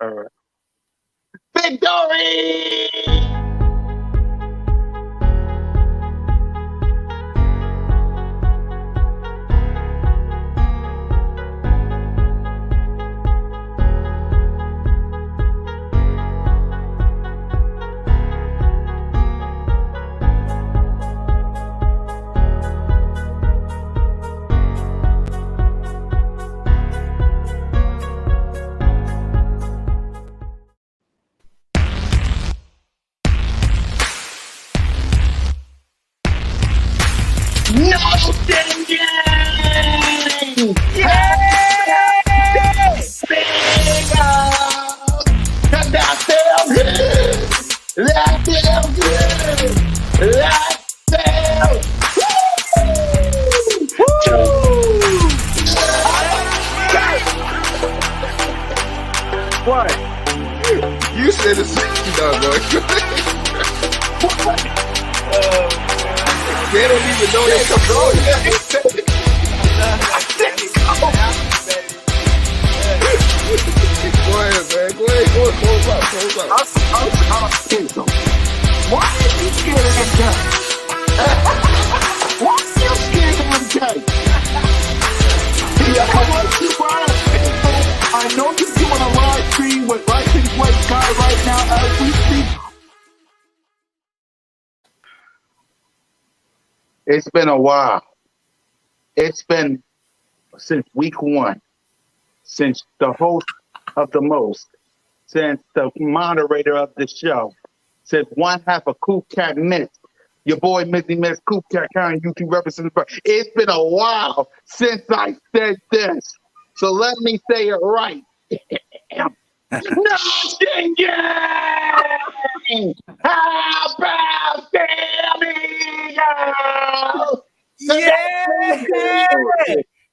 Victory! No singing! Yes! That feels good! That feels good! That feels What? You said the same boy. They don't even know they come on. Go ahead, man. Go ahead. Close up. Why are you scared of him, Jay? Why are you scared of him, Jay? Yeah, I want you, Brian. I know you're doing a live stream with Rising Play Sky right now as we speak. It's been a while. It's been since week 1, since the host of the most, since the moderator of the show, since one half of Cool Cat Minutes, your boy Mizzy Miss Cool Cat County YouTube representative. It's been a while since I said this. So let me say it right. No singing! How about them Eagles? Yeah!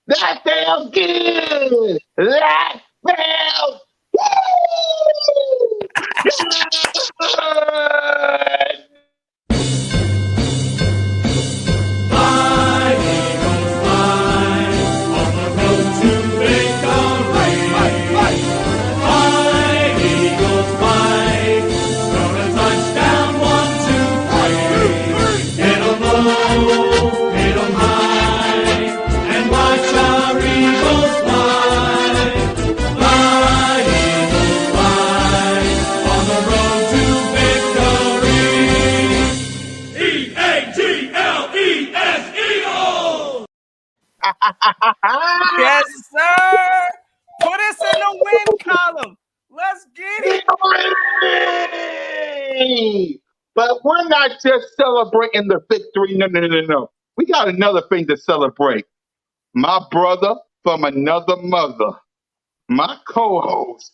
That feels good! That feels good! Yes, sir. Put us in the win column. Let's get it. But we're not just celebrating the victory. No. We got another thing to celebrate. My brother from another mother, my co-host,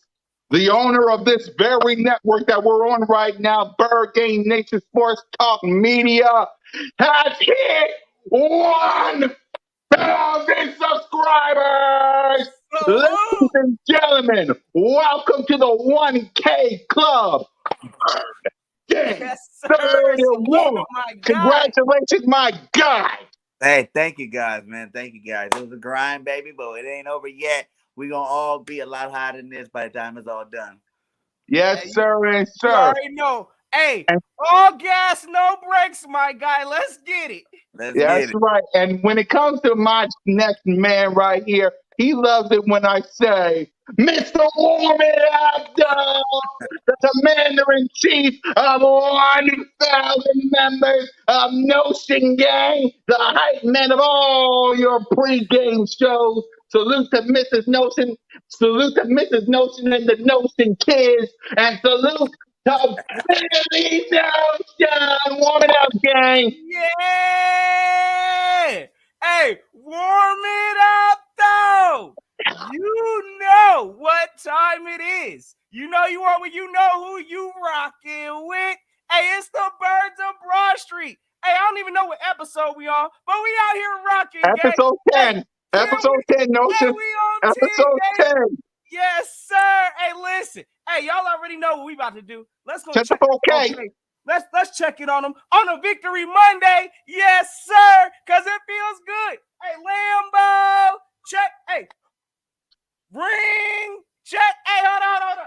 the owner of this very network that we're on right now, BIRDGANG Nation Sports Talk Media, has hit 1,000 subscribers. Ladies and gentlemen, welcome to the 1K Club. Yes, sir. Congratulations, my guy. Hey, thank you guys, man. Thank you guys. It was a grind, baby, but it ain't over yet. We're going to all be a lot higher than this by the time it's all done. Yes, hey, sir, and sir. You already know. Hey, all gas, no brakes, my guy. Let's get it. That's right. And when it comes to my next man right here, he loves it when I say, Mr. Warm It Up, dog, the commander-in-chief of 1,000 members of Notion Gang, the hype man of all your pregame shows. Salute to Mrs. Notion. Salute to Mrs. Notion and the Notion kids. And salute to Billy Notion. Warm it up, gang. Yeah. Hey, warm it up, though. You know what time it is. You know you are when you know who you rocking with. Hey, it's the Birds of Broad Street. Hey, I don't even know what episode we on, but we out here rocking. Episode 10. Hey, episode 10, Notion. Yeah, we on episode 10. Yes, sir. Hey, listen. Hey, y'all already know what we about to do. Let's go check okay. Let's check it on them on a Victory Monday. Yes, sir. Cause it feels good. Hey, Lambo, check. Hey, ring, check. Hey, hold on.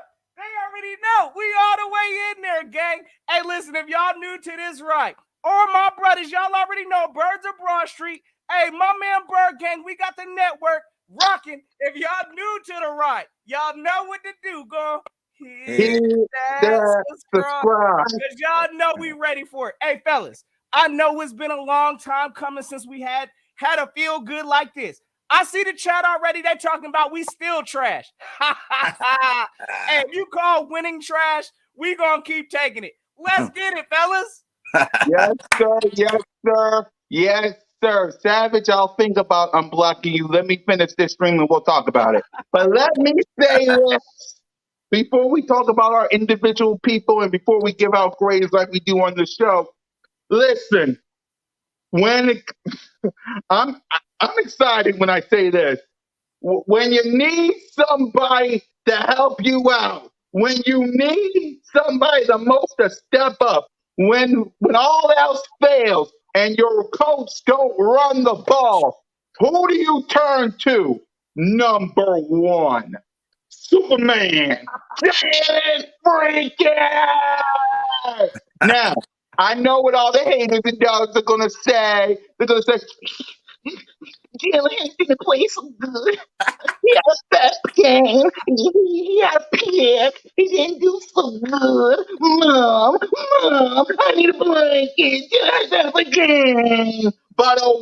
listen, if y'all new to this, right, or my brothers, y'all already know Birds of Broad Street. Hey, my man BIRDGANG, we got the network rocking. If y'all new to the right, y'all know what to do. Go hit Hit that that subscribe. subscribe. Because y'all know we ready for it. Hey, fellas, I know it's been a long time coming since we had a feel good like this. I see the chat already. They're talking about we still trash. Hey, if you call winning trash, we gonna keep taking it. Let's get it, fellas. Yes, sir. Yes, sir. Yes, sir. Savage, I'll think about unblocking you. Let me finish this stream and we'll talk about it. But let me say this before we talk about our individual people and before we give out grades like we do on the show. Listen, when it, I'm I'm excited when I say this. When you need somebody to help you out, when you need somebody the most to step up, when all else fails and your coach don't run the ball, who do you turn to? Number one, Superman. Jalen freaking! Now, I know what all the haters and dogs are gonna say. They're gonna say, Jalen didn't play so good. He had a bad game. He had a pick. He didn't do so good. Mom, I need a blanket. Just have a game. But a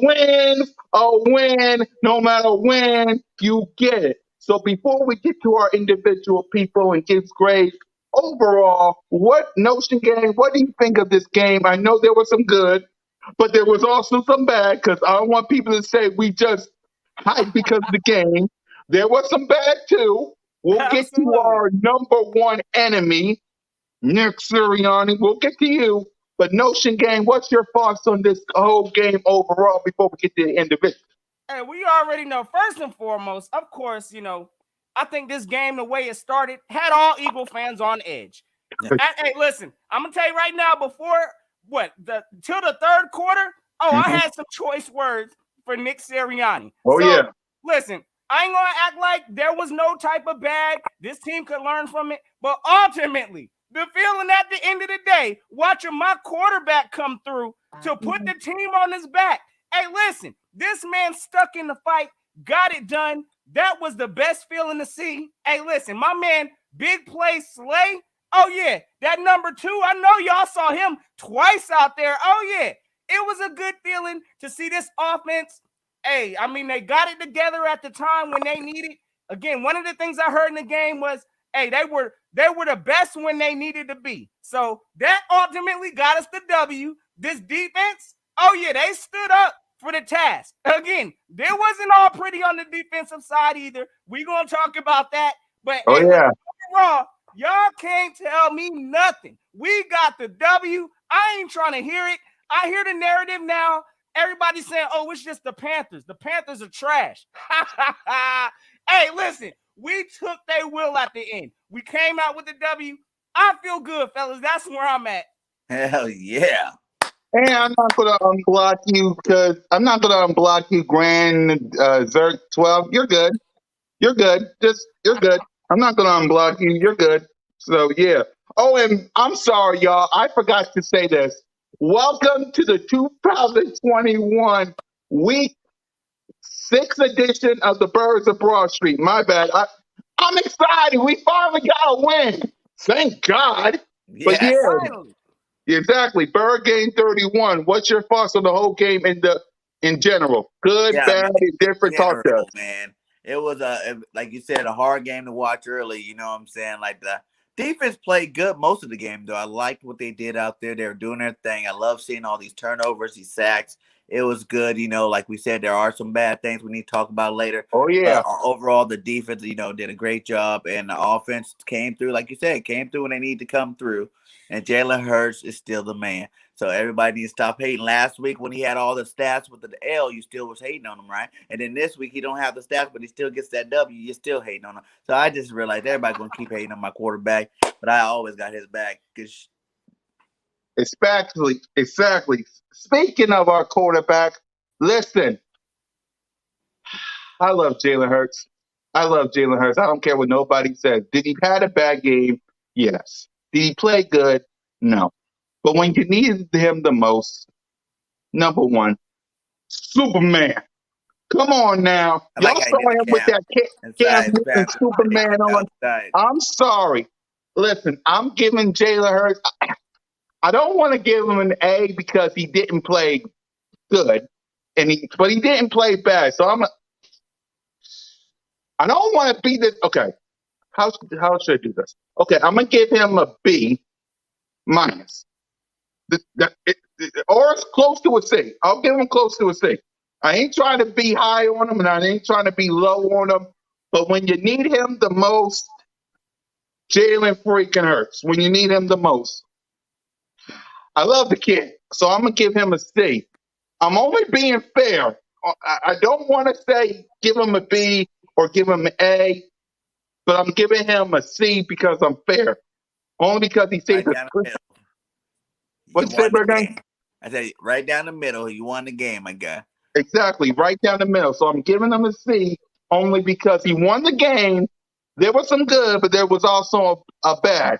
win, no matter when, you get it. So before we get to our individual people and give grades, overall, what Notion game, what do you think of this game? I know there was some good, but there was also some bad because I don't want people to say we just hype because of the game. There was some bad too. We'll get to Absolutely. our number one enemy, Nick Sirianni. We'll get to you. But Notion Game, what's your thoughts on this whole game overall before we get to the individual? Hey, we already know. First and foremost, of course, I think this game, the way it started, had all Eagle fans on edge. Yeah. Hey, listen, I'm gonna tell you right now, before till the third quarter, I had some choice words for Nick Sirianni. Oh, So yeah. listen, I ain't gonna act like there was no type of bad. This team could learn from it, but ultimately, the feeling at the end of the day, watching my quarterback come through to put the team on his back. Hey, listen, this man stuck in the fight, got it done. That was the best feeling to see. Hey, listen, my man, big play Slay. Oh, yeah, that number 2, I know y'all saw him twice out there. Oh, yeah, it was a good feeling to see this offense. Hey, I mean, they got it together at the time when they needed. Again, one of the things I heard in the game was, hey, they were the best when they needed to be. So that ultimately got us the W. This defense, oh, yeah, they stood up for the task. Again, there wasn't all pretty on the defensive side either. We're going to talk about that. But Oh, hey, yeah. overall, y'all can't tell me nothing. We got the W. I ain't trying to hear it. I hear the narrative now. Everybody's saying, oh, it's just the Panthers. The Panthers are trash. Hey, listen, we took their will at the end. We came out with the W. I feel good, fellas. That's where I'm at. Hell yeah. And I'm not gonna unblock you because I'm not gonna unblock you, Grand Zerk 12. You're good. You're good. You're good. I'm not gonna unblock you. You're good. So yeah. Oh, and I'm sorry, y'all. I forgot to say this. Welcome to the 2021 Week 6 edition of the Birds of Broad Street. My bad. I'm excited. We finally got a win. Thank God. But Yes. yeah, Finally. exactly. Bird game 31. What's your thoughts on the whole game in general? Good, Yeah, I bad, mean, different. Talk to us. general, man. It was like you said, a hard game to watch early. You know what I'm saying? Like the defense played good most of the game, though. I liked what they did out there. They were doing their thing. I love seeing all these turnovers, these sacks. It was good. Like we said, there are some bad things we need to talk about later. Oh yeah. But overall, the defense, did a great job, and the offense came through, like you said, came through when they need to come through. And Jalen Hurts is still the man. So everybody needs to stop hating. Last week when he had all the stats with the L, you still was hating on him, right? And then this week he don't have the stats, but he still gets that W. You're still hating on him. So I just realized everybody's gonna keep hating on my quarterback, but I always got his back. Exactly. Speaking of our quarterback, listen, I love Jalen Hurts. I love Jalen Hurts. I don't care what nobody says. Did he had a bad game? Yes. Did he play good? No. But when you needed him the most, number one, Superman. Come on now. I like Y'all how he saw did the him with cam that Cam inside the Newton Panthers. Superman on. Outside. I'm sorry. Listen, I'm giving Jalen Hurts. I don't want to give him an A because he didn't play good, but he didn't play bad. So I don't want to be this. Okay, how should I do this? Okay, I'm gonna give him a B minus. Or it's close to a C. I'll give him close to a C. I ain't trying to be high on him, and I ain't trying to be low on him. But when you need him the most, Jalen freaking Hurts. When you need him the most, I love the kid, so I'm gonna give him a C. I'm only being fair. I don't want to say give him a B or give him an A, but I'm giving him a C because I'm fair. Only because he saved Right the. down the middle. You What's that, won the Berggang? game. I said right down the middle. You won the game, my guy. Exactly, right down the middle. So I'm giving him a C only because he won the game. There was some good, but there was also a bad.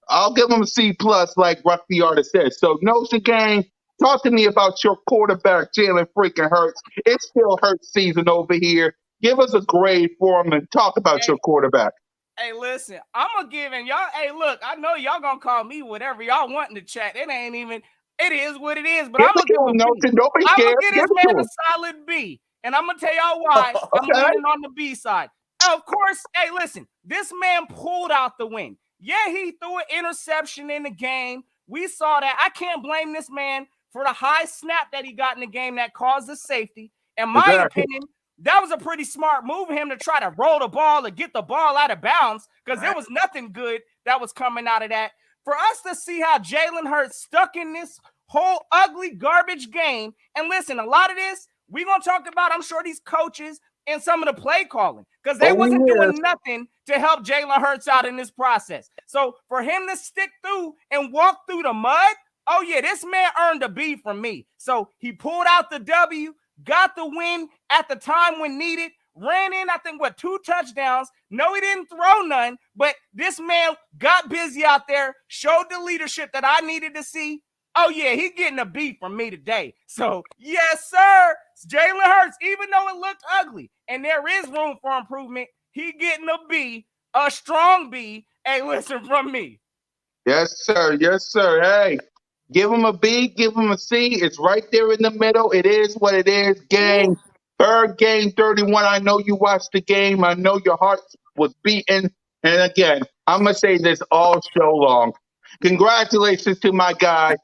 I'll give him a C plus, like Ruck the artist said. So Notion Gang, talk to me about your quarterback, Jalen freaking Hurts. It's still Hurts season over here. Give us a grade for him and talk about your quarterback. Hey, listen, I'm gonna give him y'all. Hey, look, I know y'all gonna call me whatever y'all want in the chat. It ain't even. It is what it is. But Give I'm it gonna to give him him, a B. Notion. Don't be I'm gonna scared. get Give this it to man a him. solid B, and I'm gonna tell y'all why I'm Okay. leaning on the B side. Of course, hey, listen, this man pulled out the win. Yeah, he threw an interception in the game. We saw that. I can't blame this man for the high snap that he got in the game that caused the safety. In my Exactly. opinion, that was a pretty smart move for him to try to roll the ball and get the ball out of bounds because there was nothing good that was coming out of that. For us to see how Jalen Hurts stuck in this whole ugly garbage game, and listen, a lot of this we're going to talk about, I'm sure, these coaches and some of the play calling because they wasn't doing nothing to help Jalen Hurts out in this process. So for him to stick through and walk through the mud, oh yeah, this man earned a B from me. So he pulled out the W, got the win at the time when needed, ran in, I think, 2 touchdowns. No, he didn't throw none, but this man got busy out there, showed the leadership that I needed to see. Oh, yeah, he getting a B from me today. So, yes, sir, Jalen Hurts, even though it looked ugly and there is room for improvement, he getting a B, a strong B. Hey, listen from me. Yes, sir. Yes, sir. Hey, give him a B, give him a C. It's right there in the middle. It is what it is. Gang, Bird Gang 31. I know you watched the game. I know your heart was beating. And again, I'm going to say this all show long. Congratulations to my guy.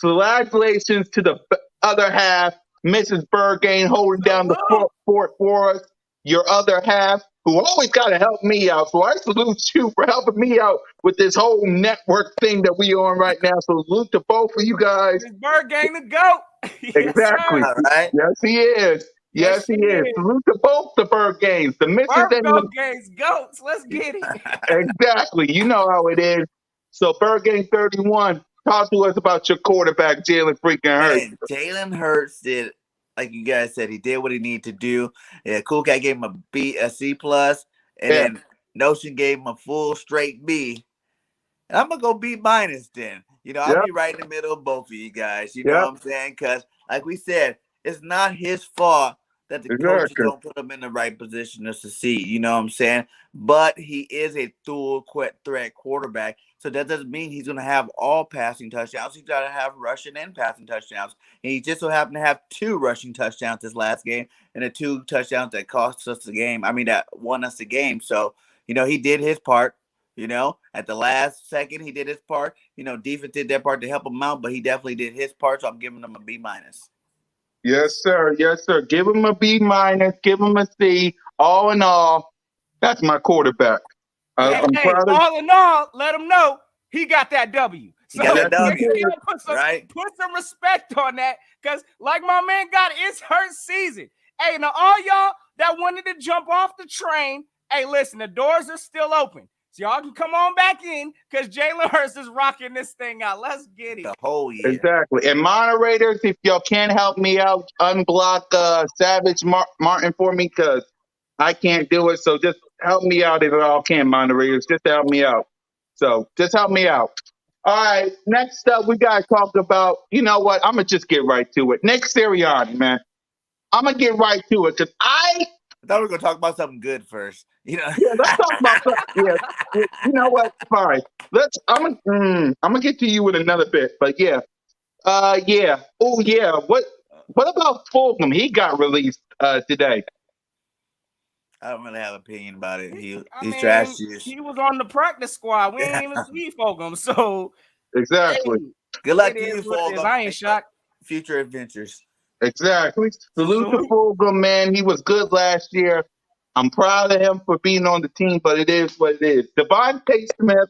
Congratulations to the other half, Mrs. Bergane, holding down the fort for us. Your other half, who always got to help me out. So I salute you for helping me out with this whole network thing that we on right now. So salute to both of you guys. This BIRDGANG the GOAT. Yes, Exactly. sir. All right. Yes, he is. Yes, he is. Salute to both the Bird Games, the misses and the Gangs, GOATs. Let's get it. exactly. You know how it is. So Bird Game 31, talk to us about your quarterback, Jalen freaking Hurts. Man, Jalen Hurts did, like you guys said, he did what he needed to do. Yeah, Cool Cat gave him a C plus, and then Notion gave him a full straight B. And I'm gonna go B minus then. I'll be right in the middle of both of you guys. You know what I'm saying? Because, like we said, it's not his fault that the coaches don't put him in the right position to succeed. You know what I'm saying? But he is a dual threat quarterback. So that doesn't mean he's going to have all passing touchdowns. He's got to have rushing and passing touchdowns. And he just so happened to have 2 rushing touchdowns this last game and the 2 touchdowns that cost us the game. I mean, that won us the game. So, he did his part. At the last second, he did his part. Defense did their part to help him out, but he definitely did his part. So I'm giving him a B minus. Yes, sir. Yes, sir. Give him a B minus. Give him a C. All in all, that's my quarterback. I'm proud of. All in all, let him know he got that W. So got that W, put some respect on that, because like my man got, it's her season. Hey, now all y'all that wanted to jump off the train, hey, listen, the doors are still open. So y'all can come on back in because Jalen Hurts is rocking this thing out. Let's get it. The whole year. Exactly. And moderators, if y'all can help me out, unblock Savage Martin for me because I can't do it. So just help me out if y'all can, moderators. Just help me out. So just help me out. All right, next up, we got to talk about, you know what? I'm going to just get right to it. Nick Sirianni, man. I'm going to get right to it because I thought we were gonna talk about something good first. You know. yeah, let's talk about something. Yeah, you know what? Fine. I'm gonna get to you in another bit, but yeah. Yeah. Oh, yeah. What about Fulgham? He got released today. I don't really have an opinion about it. I He's trash mean, juice. he was on the practice squad. We ain't even see Fulgham. So, hey, Exactly. Good luck it to is you, what it is. Fulgham. I ain't shocked. Future adventures. Exactly. Salute to Salute. Fulgham, man. He was good last year. I'm proud of him for being on the team, but it is what it is. Devontae Smith,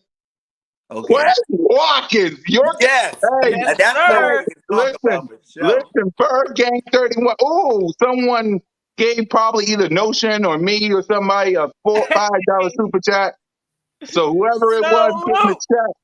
Okay. Quez Watkins, your Yes. hey, Yes, That's what we sir. can talk about listen, for sure. Bird Gang 31. Oh, someone gave probably either Notion or me or somebody a $5 super chat. So whoever it was getting the Salute. check,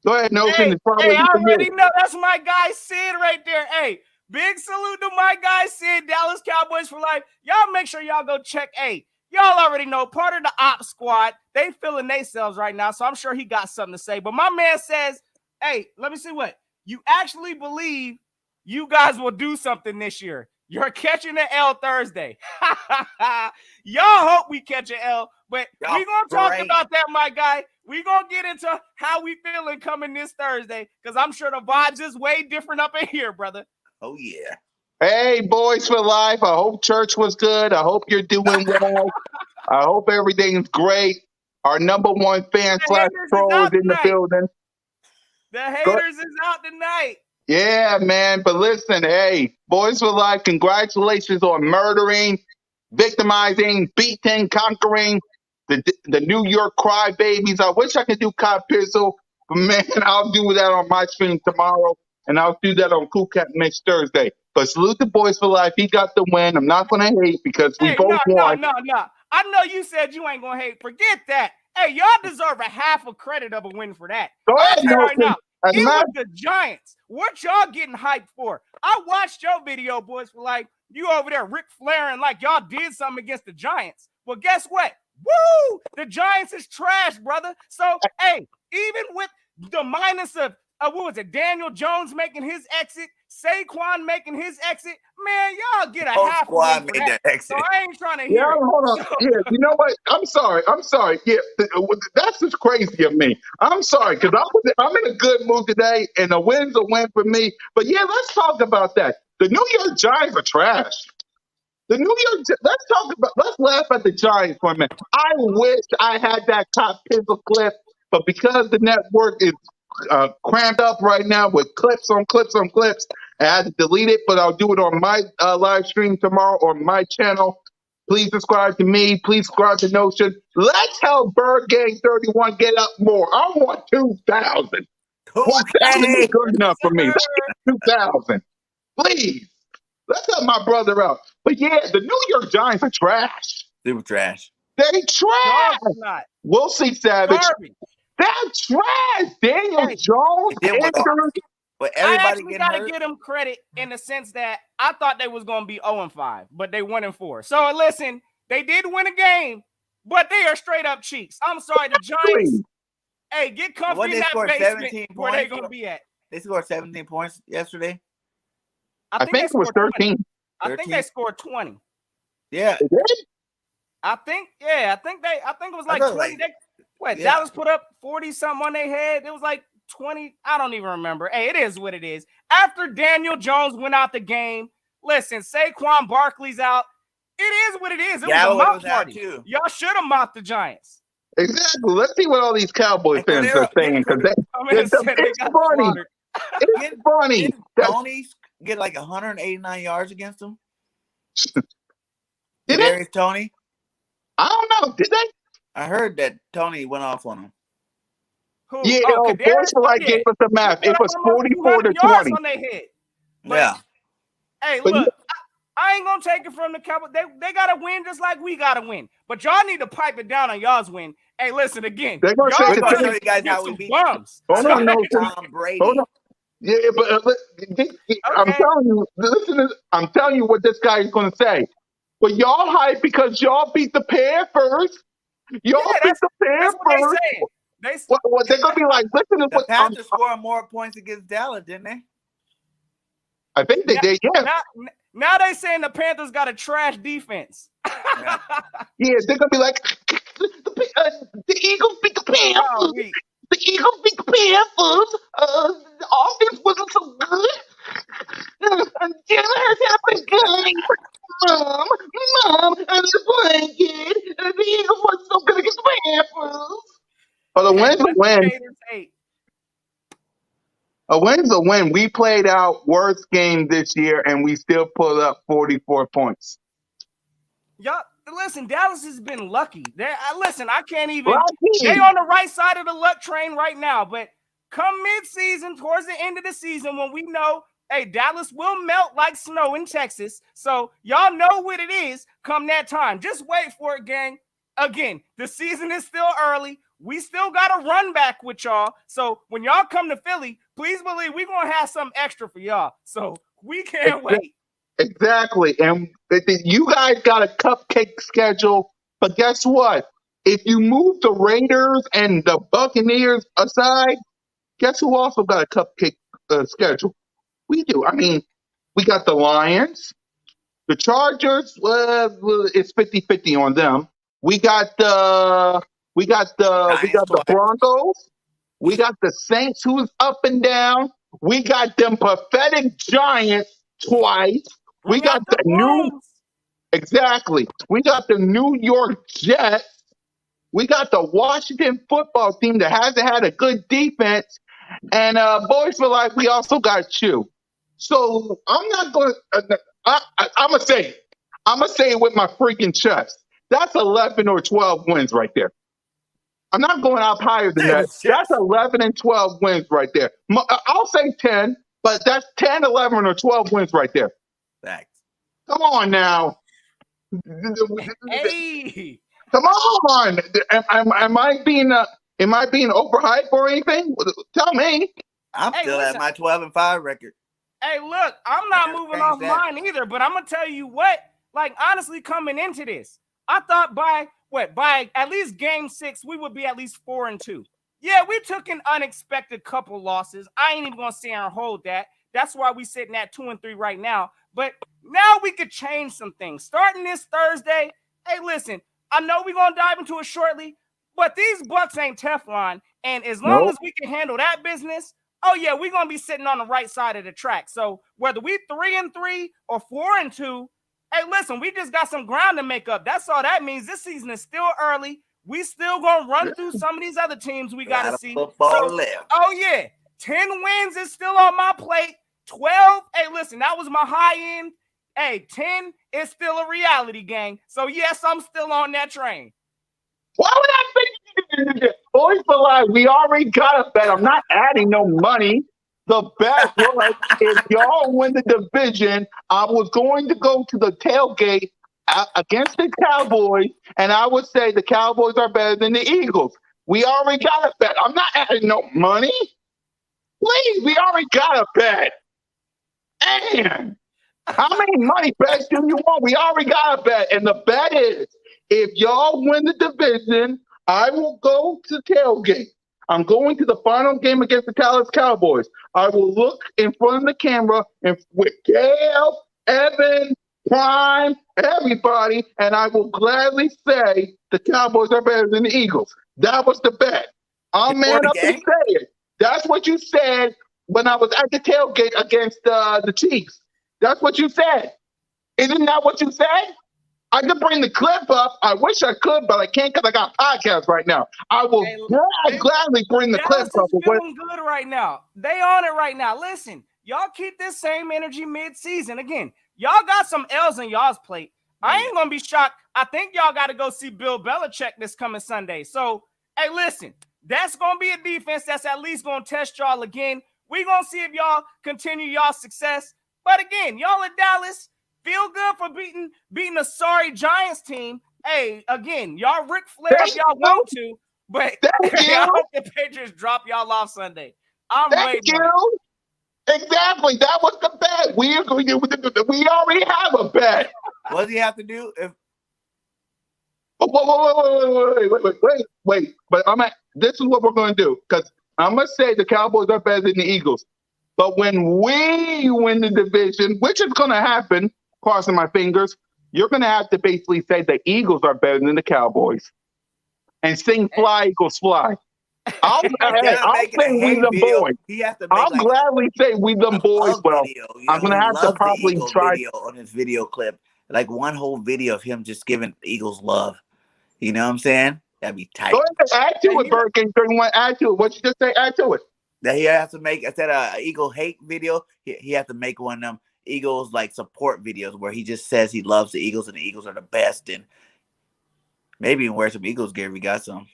go ahead, Notion. Hey, It's probably I for already you. know that's my guy Sid right there. Hey, big salute to my guy Sid, Dallas Cowboys for life. Y'all make sure y'all go check. Hey, y'all already know part of the op squad. They feeling themselves right now, so I'm sure he got something to say. But my man says, hey, let me see what you actually believe you guys will do something this year. You're catching an L Thursday. Y'all hope we catch an L, but Y'all we're going to talk praying. about that, my guy. We're going to get into how we feeling coming this Thursday because I'm sure the vibes is way different up in here, brother. Oh yeah. Hey, boys for life. I hope church was good. I hope you're doing well. I hope everything's great. Our number one fan The slash haters is troll is out in the tonight. building. The Go haters is out tonight. Yeah, man. But listen, hey, Boys for Life, congratulations on murdering, victimizing, beating, conquering the New York crybabies. I wish I could do Cop Pizzle, but man, I'll do that on my stream tomorrow, and I'll do that on Cool Cat next Thursday. But salute the Boys for Life. He got the win. I'm not going to hate because we Hey, no. both won. I know you said you ain't gonna hate. Forget that. Hey, y'all deserve a half a credit of a win for that. Go I'm ahead, telling you right Nelson. now, As a it was matter, the Giants. What y'all getting hyped for? I watched your video, boys, for like you over there, Ric Flaring, like y'all did something against the Giants. Well, guess what? Woo! The Giants is trash, brother. So, hey, even with the minus of what was it? Daniel Jones making his exit, Saquon making his exit. Man, y'all get a Whole half a win squad for made that. that So exit. I ain't trying to yeah, hear it. hold on. So, Yeah, you know what? I'm sorry. Yeah, that's just crazy of me. I'm sorry because I'm in a good mood today, and a win's a win for me. But yeah, let's talk about that. The New York Giants are trash. Let's laugh at the Giants for a minute. I wish I had that top pistol clip, but because the network is cramped up right now with clips on clips on clips, I had to delete it, but I'll do it on my live stream tomorrow on my channel. Please subscribe to me. Please subscribe to Notion. Let's help Bird Gang 31 get up more. I want 2,000. That would be Okay. good enough for me. sir, Let's get 2,000. Please. Let's help my brother out. But yeah, the New York Giants are trash. Super trash. They trash. dog snot, We'll see, Savage. garbage. They're trash. Daniel Hey, Jones And then injured. with I everybody actually getting got to hurt. give them credit in the sense that I thought they was going to be 0-5, but they 1-4. So listen, they did win a game, but they are straight up cheeks. I'm sorry, the Giants. Hey, get comfy What in they that scored basement 17 where they points. going to be at. They scored 17 points yesterday. I I think they think it was scored 20. 13. I think 13. they scored 20. Yeah. They did? I think it was I like thought 20. yeah. Dallas put up 40 something on their head. It was like 20. I don't even remember. Hey, it is what it is. After Daniel Jones went out the game, listen, Saquon Barkley's out. It is what it is. It was a Galloway mouth was out party. too. Y'all should have mocked the Giants. Exactly. Let's see what all these Cowboy And fans are saying because Man said they it's got funny. slaughtered. It's funny. Didn't Tony get like 189 yards against him? Did it? Kadarius Tony? I don't know. Did they? I heard that Tony went off on him. Who? Yeah, Kadarius? Boys for Life Yeah. gave us the math. He It put up was almost 44 to 200 yards 20. on their head. But, Yeah. hey, But look, I ain't gonna take it from the Cowboys. They gotta win just like we gotta win. But y'all need to pipe it down on y'all's win. Hey, listen again. they're going to Y'all take We're it gonna to show gonna you guys get how we some beat bums. Hold So, on, no. Tom Hold Brady. on. Yeah, but I'm okay. telling you, I'm telling you what this guy is going to say. But y'all hype because y'all beat the Panthers. Yeah, Y'all beat the that's what they Panthers. saying. what they're gonna be like, listen to The what Panthers scored more points against Dallas, didn't they? I think they did. Yeah, now they saying the Panthers got a trash defense. Yeah. yeah, they're gonna be like, the Eagles beat the Panthers. The Eagles beat the Panthers. The offense wasn't so good. And Jalen Hurts had a big game. Mom, I'm just playing, kid. The Eagles wasn't so good against the Panthers. But a win's a win. A win's a win. We played our worst game this year, and we still pulled up 44 points. Y'all, listen, Dallas has been lucky. Listen, I can't even. Lucky. They on the right side of the luck train right now, but come mid-season, towards the end of the season, when we know, hey, Dallas will melt like snow in Texas. So y'all know what it is come that time. Just wait for it, gang. Again, the season is still early. We still got a run back with y'all. So when y'all come to Philly, please believe we're going to have something extra for y'all. So we can't wait. Exactly. And you guys got a cupcake schedule. But guess what? If you move the Raiders and the Buccaneers aside, guess who also got a cupcake schedule? We do. I mean, we got the Lions, the Chargers. It's 50-50 on them. We got the Broncos. We got the Saints, who's up and down. We got them pathetic Giants twice. We got the We got the New York Jets. We got the Washington football team that hasn't had a good defense. And boys for life, we also got you. So I'm not going to. I'm gonna say it with my freaking chest. That's 11 or 12 wins right there. I'm not going up higher than that. That's 11 and 12 wins right there. I'll say 10, but that's 10, 11, or 12 wins right there. Thanks. Come on now. Hey. Come on. Am I being overhyped or anything? Tell me. I'm still at my 12-5 record. Hey, look, I'm not moving off mine either, but I'm going to tell you what, like, honestly, coming into this, I thought by at least game 6, we would be at least 4-2. Yeah, we took an unexpected couple losses. I ain't even going to sit here and hold that. That's why we sitting at 2-3 right now. But now we could change some things. Starting this Thursday, hey, listen, I know we're going to dive into it shortly, but these Bucks ain't Teflon. And as long as we can handle that business, oh, yeah, we're going to be sitting on the right side of the track. So whether we 3-3 or 4-2, hey, listen, we just got some ground to make up. That's all that means. This season is still early. We still going to run through some of these other teams we got to see. Oh, yeah, 10 wins is still on my plate. 12, hey, listen, that was my high end. Hey, 10 is still a reality, gang. So, yes, I'm still on that train. Why would I think boys for life? We already got a bet. I'm not adding no money. The bet was if y'all win the division, I was going to go to the tailgate against the Cowboys, and I would say the Cowboys are better than the Eagles. We already got a bet. I'm not adding no money. Please, we already got a bet. Man, how many money bets do you want? We already got a bet, and the bet is if y'all win the division, I will go to tailgate. I'm going to the final game against the Dallas Cowboys. I will look in front of the camera and with Gail, Evan, Prime, everybody, and I will gladly say the Cowboys are better than the Eagles. That was the bet. I'm man up and say it. That's what you said when I was at the tailgate against the Chiefs. That's what you said. Isn't that what you said? I could bring the clip up. I wish I could, but I can't because I got podcasts right now. I will gladly bring the clip up. Feeling good right now. They on it right now. Listen, y'all keep this same energy mid-season. Again, y'all got some L's on y'all's plate. I ain't going to be shocked. I think y'all got to go see Bill Belichick this coming Sunday. So, hey, listen, that's going to be a defense that's at least going to test y'all again. We're going to see if y'all continue y'all success. But again, y'all in Dallas, feel good for beating a sorry Giants team. Hey, again, y'all Ric Flair if y'all want to, but I hope the Patriots drop y'all off Sunday. I'm waiting. Exactly. That was the bet. We already have a bet. What does he have to do? Oh, wait. But this is what we're going to do because I'm going to say the Cowboys are better than the Eagles. But when we win the division, which is going to happen, crossing my fingers, you're going to have to basically say the Eagles are better than the Cowboys and sing "Fly Eagles Fly." Instead of I'll making a say we hate them video, boys. he has to make I'll like gladly say we a them boys. love Well, video. You I'm know, gonna he have to loves the probably Eagle try. video on his video clip. Like one whole video of him just giving Eagles love. You know what I'm saying? That'd be Go tight. ahead, add to Hey, it, Bird Game 31. Add to it. What you just say? Add to it. That he has to make instead of Eagle hate video, he has to make one of them Eagles like support videos where he just says he loves the Eagles and the Eagles are the best, and maybe even wear some Eagles gear if we got some.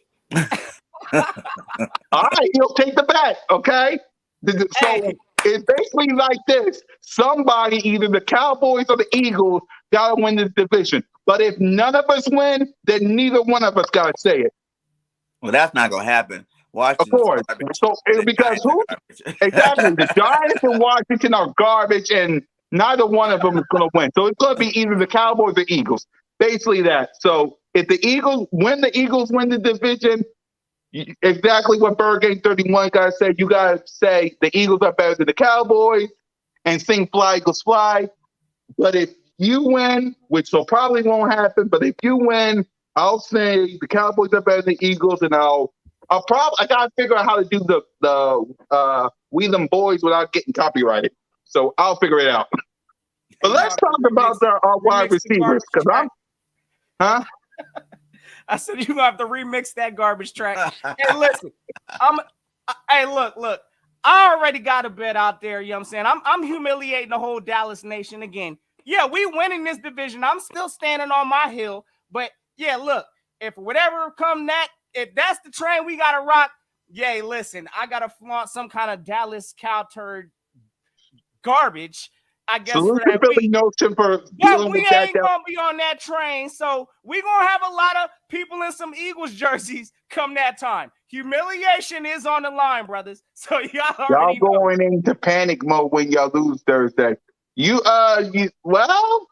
All right, he'll take the bet. Okay. hey, So it's basically like this: somebody, either the Cowboys or the Eagles, gotta win this division. But if none of us win, then neither one of us gotta say it. Well, that's not gonna happen. Of Washington's course. garbage, So and the because Giants are who garbage. exactly the Giants and Washington are garbage, and neither one of them is going to win. So it's going to be either the Cowboys or Eagles. Basically that. So if the Eagles win the division, exactly what BIRDGANG 31 guys said. You guys say the Eagles are better than the Cowboys and sing "Fly Eagles Fly." But if you win, which so probably won't happen, but if you win, I'll say the Cowboys are better than the Eagles, and I gotta figure out how to do the We Them Boys without getting copyrighted. So I'll figure it out. But you let's have to talk about our wide remix the receivers garbage because track. huh? I said you gonna have to remix that garbage track. Hey, listen, hey, look. I already got a bet out there. You know what I'm saying? I'm humiliating the whole Dallas nation again. Yeah, we winning this division. I'm still standing on my hill. But yeah, look, if whatever come that, if that's the train we gotta rock, yay, listen, I gotta flaunt some kind of Dallas cow turd garbage, I guess, Salute for to that Billy week. Notion for But dealing we with that. ain't gonna be on that train, so we gonna have a lot of people in some Eagles jerseys come that time. Humiliation is on the line, brothers. So y'all Y'all already know. going into panic mode when y'all lose Thursday. Well,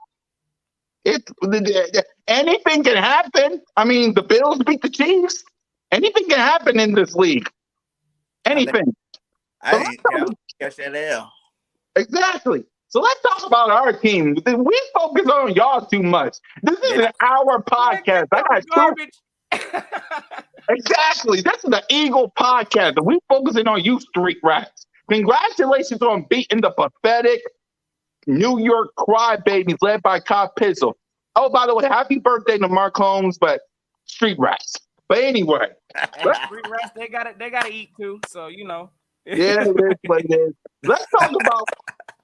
anything can happen. I mean, the Bills beat the Chiefs. Anything can happen in this league. I think Anything. I So let's think talk, catch that L. exactly. So let's talk about our team. We focus on y'all too much. This is Yeah. an hour Man, podcast. get I them got two. garbage. Exactly. This is the Eagle podcast, and we focusing on you, street rats. Congratulations on beating the pathetic New York crybabies led by Kyle Pizzle. Oh, by the way, happy birthday to Mark Holmes, but street rats. But anyway, Hey, street rats, they gotta eat too. So you know. yeah, it is what it is. Let's talk about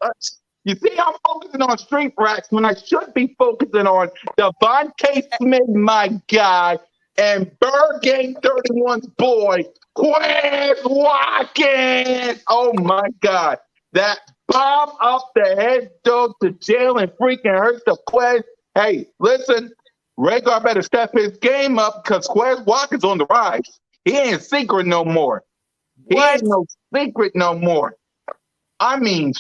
us. You see, I'm focusing on street rats when I should be focusing on Devontae Smith, my guy, and BIRDGANG 31's boy, Quez Watkins. Oh my God. That bomb up the head dog to jail and freaking hurt the Quez. Hey, listen, Rhaegar better step his game up because Quez Watkins on the rise. He ain't secret no more. He What? ain't no secret no more. I mean,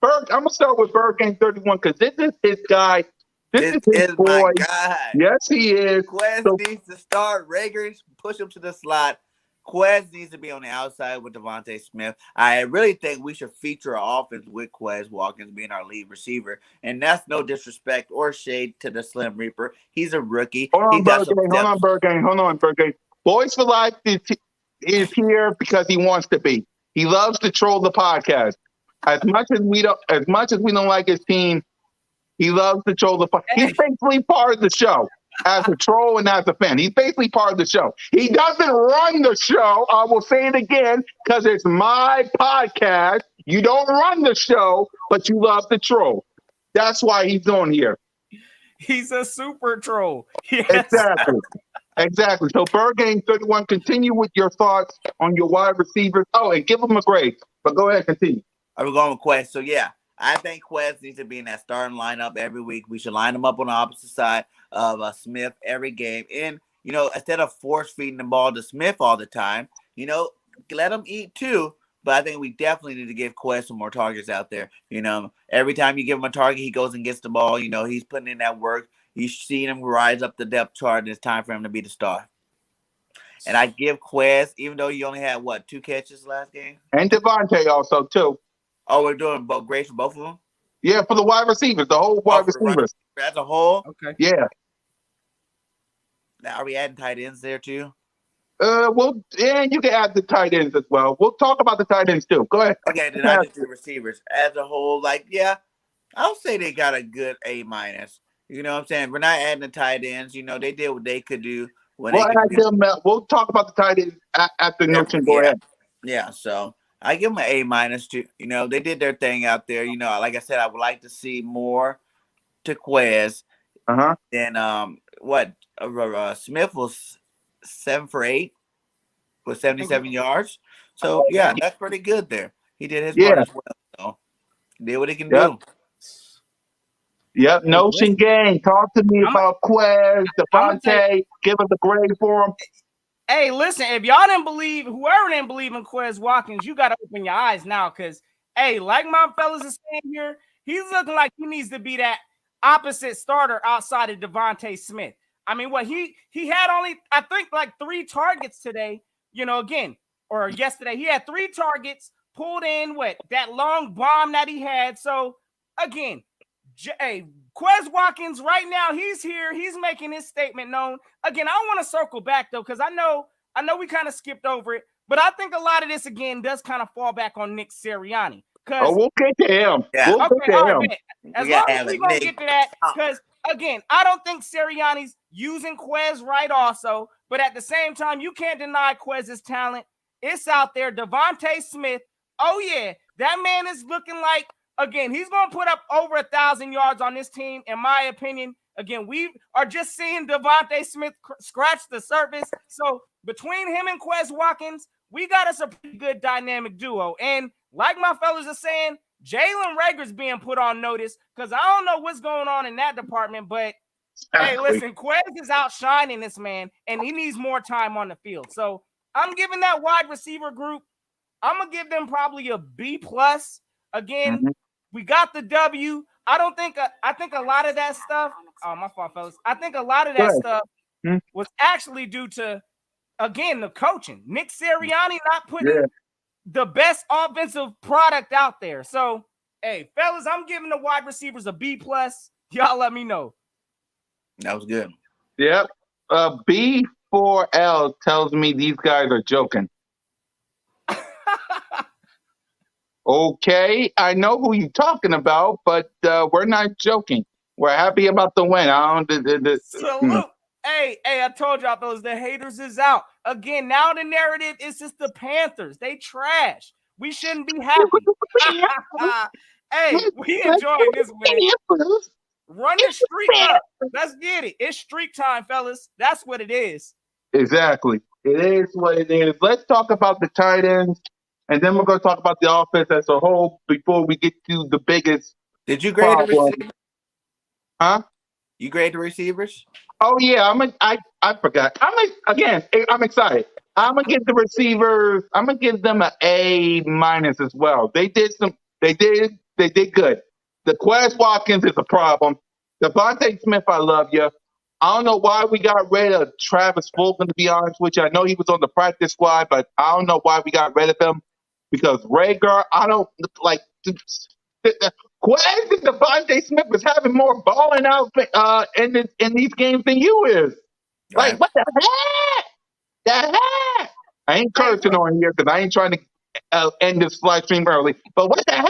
I'm gonna start with BIRDGANG 31 because this is his guy. This This is his is my boy. guy. Yes, he is. Quez So, needs to start. Rager, push him to the slot. Quez needs to be on the outside with Devontae Smith. I really think we should feature our offense with Quez Watkins being our lead receiver. And that's no disrespect or shade to the Slim Reaper. He's a rookie. hold He's on, got some BIRDGANG. Hold on, depth. BIRDGANG. Hold on, BIRDGANG. Boys for Life is here because he wants to be. He loves to troll the podcast. As much as we don't like his team, he loves to troll the podcast. He's basically part of the show as a troll and as a fan. He's basically part of the show. He doesn't run the show. I will say it again because it's my podcast. You don't run the show, but you love to troll. That's why he's on here. He's a super troll. Yes. Exactly. Exactly. So BIRDGANG 31, continue with your thoughts on your wide receivers. Oh, and give them a grade. But go ahead, continue. Are we going with Quez? So, yeah, I think Quez needs to be in that starting lineup every week. We should line him up on the opposite side of Smith every game. And, you know, instead of force feeding the ball to Smith all the time, you know, let him eat too. But I think we definitely need to give Quez some more targets out there. You know, every time you give him a target, he goes and gets the ball. You know, he's putting in that work. You've seen him rise up the depth chart, and it's time for him to be the star. And I give Quez, even though you only had, 2 catches last game? And Devontae also, too. Oh, we're doing both grades for both of them? Yeah, for the wide receivers, the whole wide For the running receivers. as a whole? Okay. Yeah. Now, are we adding tight ends there, too? And you can add the tight ends as well. We'll talk about the tight ends, too. Go ahead. Okay, then I just do receivers. As a whole, I'll say they got a good A-. You know what I'm saying? We're not adding the tight ends. They did what they could do. We'll talk about the tight ends after Newton. Go ahead. Yeah, so I give them an A- too. They did their thing out there. Like I said, I would like to see more to Quez. Then Smith was 7 for 8 with 77 yards. So yeah, that's pretty good there. He did his part as well. So did what he can do. Yep, Notion Gang. Talk to me about Quez, Devontae. Give us a grade for him. Hey, listen, if y'all didn't believe, whoever didn't believe in Quez Watkins, you got to open your eyes now because, hey, like my fellas is saying here, he's looking like he needs to be that opposite starter outside of Devontae Smith. I mean, he had only, I think, like 3 targets today, or yesterday. He had 3 targets, pulled in, that long bomb that he had. So, again, Quez Watkins, right now, he's here. He's making his statement known. Again, I want to circle back, though, because I know we kind of skipped over it, but I think a lot of this, again, does kind of fall back on Nick Sirianni. We'll get to him. Yeah. We'll get to him. As long as we're going to get to that, because, again, I don't think Sirianni's using Quez right also, but at the same time, you can't deny Quez's talent. It's out there. Devontae Smith, oh, yeah, that man is looking like, again, he's going to put up over 1,000 yards on this team, in my opinion. Again, we are just seeing Devontae Smith scratch the surface. So between him and Quez Watkins, we got us a pretty good dynamic duo. And like my fellas are saying, Jalen Reagor's being put on notice because I don't know what's going on in that department. But, hey, listen, Quez is outshining this man, and he needs more time on the field. So I'm giving that wide receiver group, I'm going to give them probably a B+. Again, we got the W. I think a lot of that stuff. Oh, my fault, fellas. I think a lot of that stuff was actually due to, again, the coaching. Nick Sirianni not putting the best offensive product out there. So, hey, fellas, I'm giving the wide receivers a B+. Y'all let me know. That was good. Yep. B4L tells me these guys are joking. Okay, I know who you're talking about, but we're not joking. We're happy about the win. Salute. Hey, I told y'all, fellas, the haters is out. Again, now the narrative is just the Panthers. They trash. We shouldn't be happy. Hey, we enjoying this win. Run the streak up. Let's get it. It's streak time, fellas. That's what it is. Exactly. It is what it is. Let's talk about the tight ends. And then we're going to talk about the offense as a whole before we get to the biggest. Did you grade the receivers? Huh? You grade the receivers? Oh yeah, I forgot. I'm excited. I'm gonna give the receivers. I'm gonna give them an A- as well. They did good. The Quez Watkins is a problem. Devontae Smith, I love you. I don't know why we got rid of Travis Fulton, to be honest with you. I know he was on the practice squad, but I don't know why we got rid of him. Because Rager, I don't like Quez and Devontae Smith is having more balling out in these games than you is. Right. Like, what the heck? The heck? I ain't cursing on here because I ain't trying to end this live stream early. But what the heck?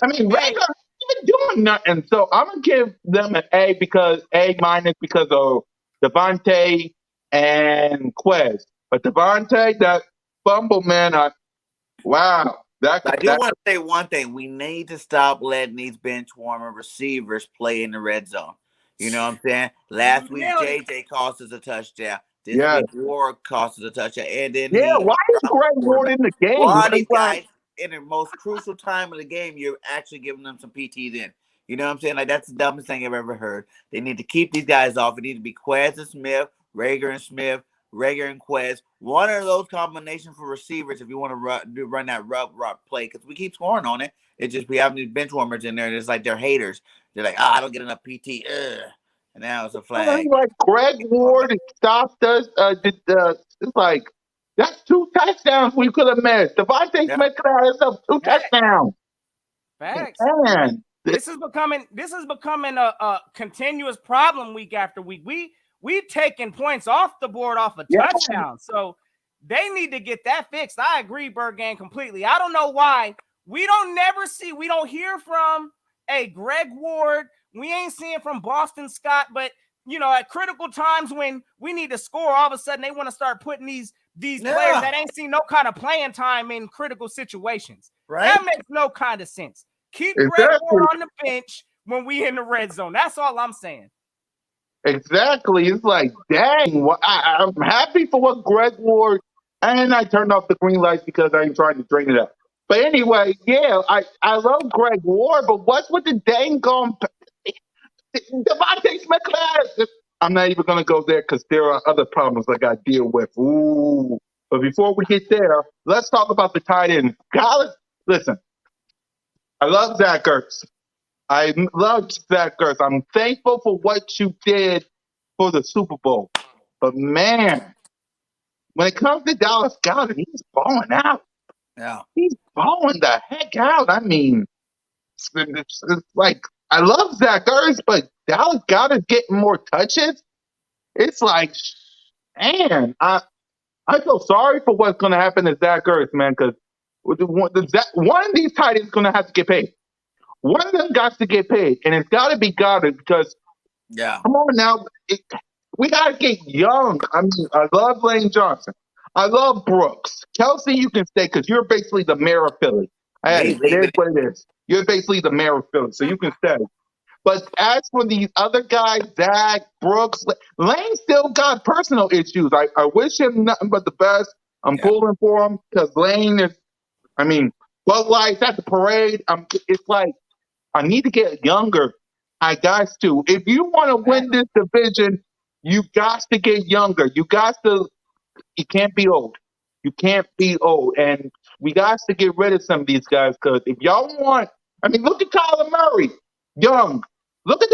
I mean, Rager isn't even doing nothing. So I'm gonna give them an A- because of Devontae and Quez. But Devontae, that fumble, man, wow. I do want to say one thing. We need to stop letting these bench warmer receivers play in the red zone. You know what I'm saying? Last week, JJ cost us a touchdown. This week, Ward cost us a touchdown. And then why is Greg Ward in the game? Why these guys, in the most crucial time of the game, you're actually giving them some PT then. You know what I'm saying? Like, that's the dumbest thing I've ever heard. They need to keep these guys off. It needs to be Quez and Smith, Rager and Smith, Rager and Quez. One of those combinations for receivers if you want to run that route play, because we keep scoring on it. It's just we have these bench warmers in there, and it's like they're haters. They're like, I don't get enough PT. Ugh. and now it's a It's flag. like Greg Ward stopped us. It's like that's 2 touchdowns we could have missed. Devontae Yeah, Smith could have had himself 2 touchdowns. Facts. Man, This is becoming a continuous problem week after week. We've taken points off the board off a yeah, touchdown. So they need to get that fixed. I agree, BIRDGANG, completely. I don't know why we don't hear from a Greg Ward. We ain't seeing from Boston Scott, but at critical times when we need to score, all of a sudden they want to start putting these players that ain't seen no kind of playing time in critical situations. right. That makes no kind of sense. Keep Greg Ward on the bench when we in the red zone. That's all I'm saying. exactly. It's like, dang, I'm happy for what Greg Ward. And I turned off the green lights because I ain't trying to drain it up. But anyway, yeah, I love Greg Ward, but what's with the dang gum? Devontae Smith class. I'm not even gonna go there because there are other problems I got to deal with. Ooh. But before we get there, let's talk about the tight end. Guys, listen, I love Zach Ertz. I love Zach Ertz. I'm thankful for what you did for the Super Bowl. But man, when it comes to Dallas Goedert, he's balling out. Yeah. He's balling the heck out. I mean, it's like I love Zach Ertz, but Dallas Goedert getting more touches. It's like, man, I feel sorry for what's going to happen to Zach Ertz, man, because one of these tight ends is going to have to get paid. One of them got to get paid, and it's got to be Goddard because, Yeah. come on now, we got to get young. I mean, I love Lane Johnson. I love Brooks. Kelsey, you can stay because you're basically the mayor of Philly. Hey, it is what it is. You're basically the mayor of Philly, so you can stay. But as for these other guys, Zach, Brooks, Lane still got personal issues. I wish him nothing but the best. I'm pulling for him because Lane is, I mean, Bud Light's at the parade. It's like, I need to get younger. I got to. If you want to win this division, you got to get younger. You can't be old. You can't be old. And we got to get rid of some of these guys because if y'all want, I mean, look at Kyler Murray, young. Look at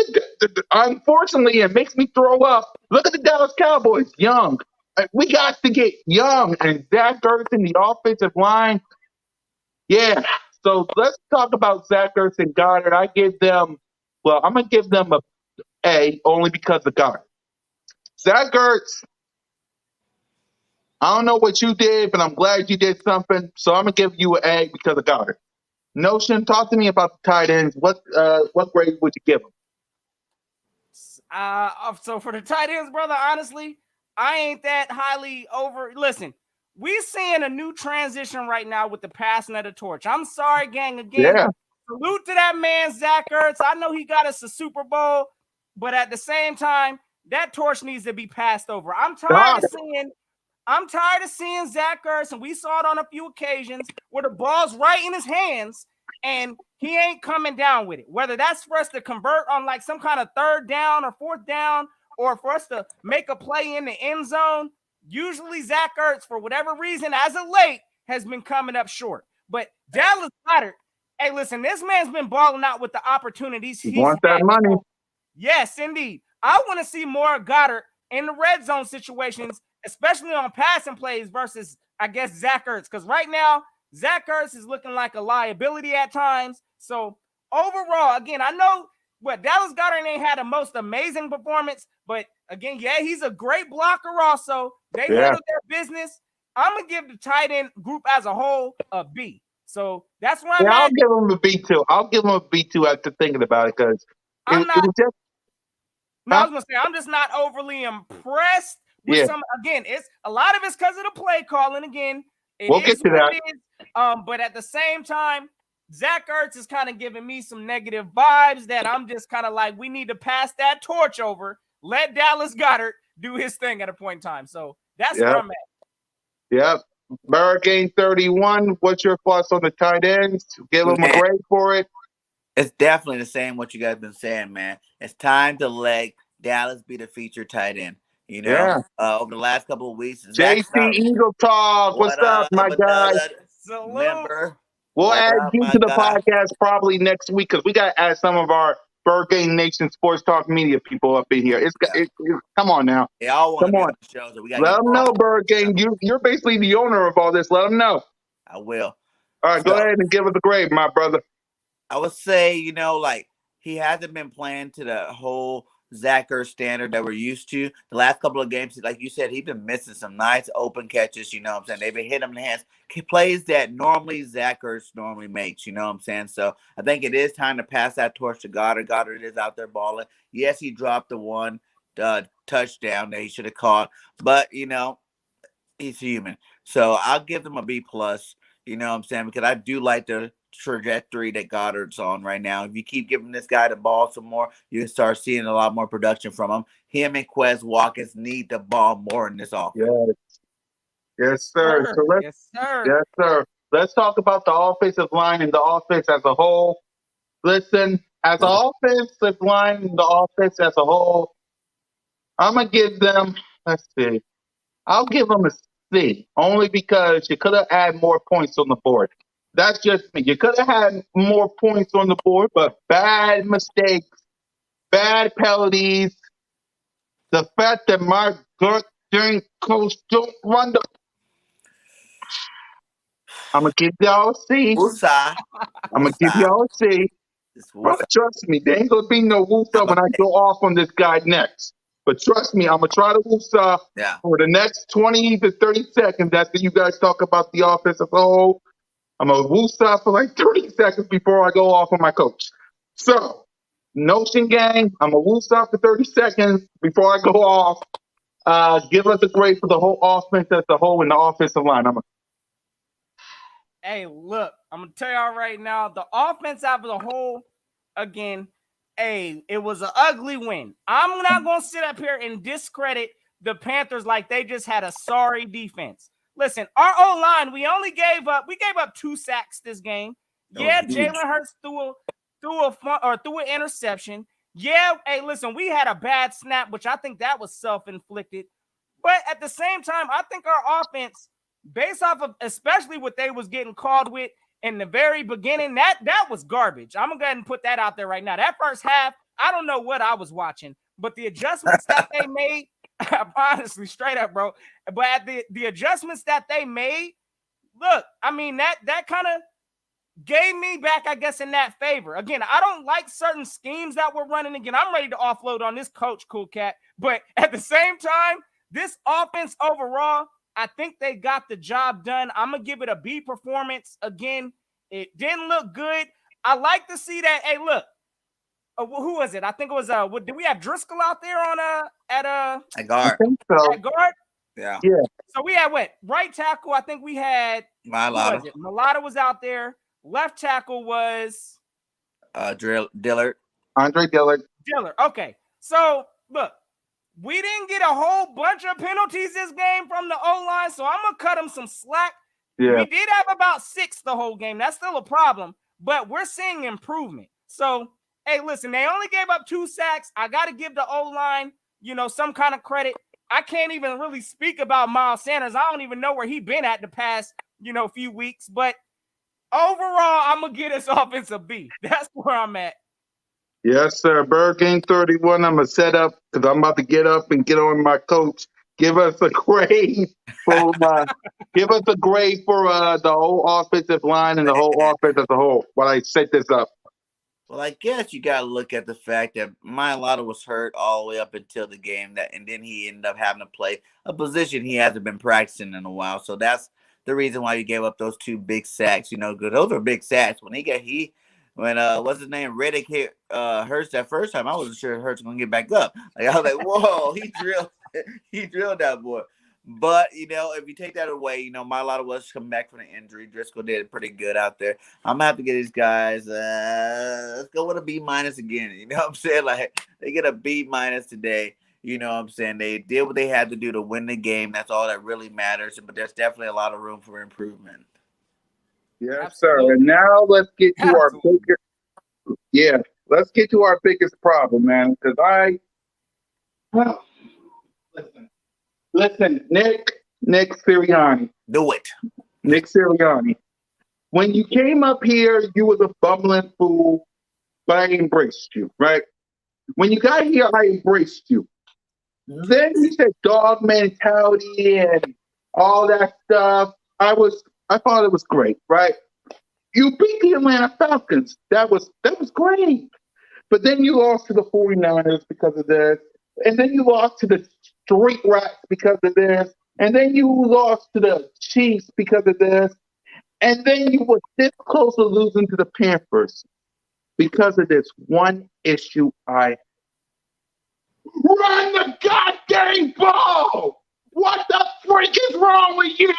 unfortunately, it makes me throw up. Look at the Dallas Cowboys, young. We got to get young. And Zach Ertz in the offensive line, yeah. So let's talk about Zach Ertz and Goddard. I'm going to give them a A only because of Goddard. Zach Ertz, I don't know what you did, but I'm glad you did something. So I'm going to give you an A because of Goddard. Notion, talk to me about the tight ends. What grade would you give them? So for the tight ends, brother, honestly, I ain't that highly over. Listen, we seeing a new transition right now with the passing of the torch. I'm sorry, gang. Again, salute to that man, Zach Ertz. I know he got us a Super Bowl, but at the same time, that torch needs to be passed over. I'm tired of seeing Zach Ertz, and we saw it on a few occasions where the ball's right in his hands and he ain't coming down with it. Whether that's for us to convert on like some kind of 3rd down or 4th down, or for us to make a play in the end zone, usually Zach Ertz, for whatever reason, as of late, has been coming up short. But Dallas Goedert, hey, listen, this man's been balling out with the opportunities he's want that money. So, yes, indeed. I want to see more Goddard in the red zone situations, especially on passing plays versus, I guess, Zach Ertz. Because right now, Zach Ertz is looking like a liability at times. So overall, again, I know Dallas Goedert ain't had the most amazing performance, but again, yeah, he's a great blocker also. They handled their business. I'm going to give the tight end group as a whole a B. So that's where I'm at. I'll give him a B too. I'll give him a B too after thinking about it because it was just. No, I was gonna say I'm just not overly impressed with some. Again, it's a lot of it's because of the play calling. Again, we'll get to that. But at the same time, Zach Ertz is kind of giving me some negative vibes that I'm just kind of like, we need to pass that torch over. Let Dallas Goedert do his thing at a point in time. So that's where I'm at. Yep. BIRDGANG 31. What's your thoughts on the tight ends? Give them a grade for it. It's definitely the same what you guys been saying, man. It's time to let Dallas be the featured tight end. You know, over the last couple of weeks. JC Eagle Talk. What's up, my guy? Remember, we'll add you to the podcast probably next week because we got to add some of our BIRDGANG Nation Sports Talk Media people up in here. Come on now. They all want to Come be on. on the show, so we got to Let get them them know, all. BIRDGANG. You're basically the owner of all this. Let them know. I will. All right, go So, ahead and give us a grade, my brother. I would say, like he hasn't been playing to the whole Zach Ertz standard that we're used to. The last couple of games, like you said, he's been missing some nice open catches. You know what I'm saying? They've been hitting him in the hands. He plays that normally Zach Ertz normally makes. You know what I'm saying? So I think it is time to pass that torch to Goddard. Goddard is out there balling. Yes, he dropped the one touchdown that he should have caught, but he's human. So I'll give them a B plus. You know what I'm saying? Because I do like the trajectory that Goddard's on right now. If you keep giving this guy the ball some more, you can start seeing a lot more production from him. Him and Quez Watkins need the ball more in this offense. Yes, sir. So Yes, sir. yes, sir. Let's talk about the offensive line and the offense as a whole. Listen, as an offensive line and the offense as a whole, I'm gonna give them. Let's see. I'll give them a C, only because you could have had more points on the board. That's just me. You could have had more points on the board, but bad mistakes, bad penalties. The fact that my gut during coach don't run the. I'm gonna give y'all a C. Woosah. I'm gonna give y'all a C. It's But woosah. trust me, there ain't gonna be no woosah when I go off on this guy next. But trust me, I'm gonna try to woosah Yeah. for the next 20 to 30 seconds after you guys talk about the offense as a whole. I'm gonna woosah for like 30 seconds before I go off on my coach. So, Notion Gang, I'm gonna woosah for 30 seconds before I go off. Give us a grade for the whole offense as a whole and the offensive line. Hey, look, I'm gonna tell y'all right now, the offense as a whole, again, it was an ugly win. I'm not gonna sit up here and discredit the Panthers like they just had a sorry defense. Listen, our O-line, we gave up 2 sacks this game. Yeah, Jalen Hurts threw an interception. Yeah, hey, listen, we had a bad snap, which I think that was self-inflicted. But at the same time, I think our offense, based off of especially what they was getting called with in the very beginning, that was garbage. I'm gonna go ahead and put that out there right now. That first half, I don't know what I was watching, but the adjustments that they made, honestly, straight up, bro. But the adjustments that they made, look, I mean that kind of gave me back, I guess, in that favor. Again, I don't like certain schemes that we're running. Again, I'm ready to offload on this coach, Cool Cat. But at the same time, this offense overall, I think they got the job done. I'm going to give it a B performance. Again, it didn't look good. I like to see that. Hey, look, who was it? I think it was, did we have Driscoll out there on, at guard? I think so. At guard? Yeah. So we had what? Right tackle, I think we had, Malata. Malata was out there. Left tackle was Dillard. Andre Dillard. Okay. So, look, we didn't get a whole bunch of penalties this game from the O-line, so I'm going to cut them some slack. Yeah. We did have about 6 the whole game. That's still a problem, but we're seeing improvement. So, hey, listen, they only gave up 2 sacks. I got to give the O-line, some kind of credit. I can't even really speak about Miles Sanders. I don't even know where he been at the past, few weeks, but overall, I'm going to get this offense a B. That's where I'm at. Yes, sir. BIRDGANG 31. I'm going to set up because I'm about to get up and get on my coach. Give us a grade for the whole offensive line and the whole offense as a whole while I set this up. Well, I guess you got to look at the fact that Mailata was hurt all the way up until the game, and then he ended up having to play a position he hasn't been practicing in a while. So that's the reason why you gave up those 2 big sacks. Because those are big sacks. When what's his name, Reddick hit Hurts that first time, I wasn't sure Hurts was gonna get back up. Like, I was like, whoa, he drilled that boy. But, if you take that away, Mailata was coming back from the injury. Driscoll did pretty good out there. I'm going to have to get these guys, let's go with a B- again. You know what I'm saying? Like, they get a B- today. You know what I'm saying? They did what they had to do to win the game. That's all that really matters. But there's definitely a lot of room for improvement. Yes, Absolutely. sir. And now let's get to our biggest problem, man. Because listen, Nick Sirianni. Do it. Nick Sirianni. When you came up here, you was a bumbling fool. but I embraced you, right? When you got here, I embraced you. Then you said dog mentality and all that stuff. I thought it was great, right? You beat the Atlanta Falcons. That was great. But then you lost to the 49ers because of this. And then you lost to the Street Rats because of this. And then you lost to the Chiefs because of this. And then you were this close to losing to the Panthers because of this one issue I run the goddamn ball! What the freak is wrong with you?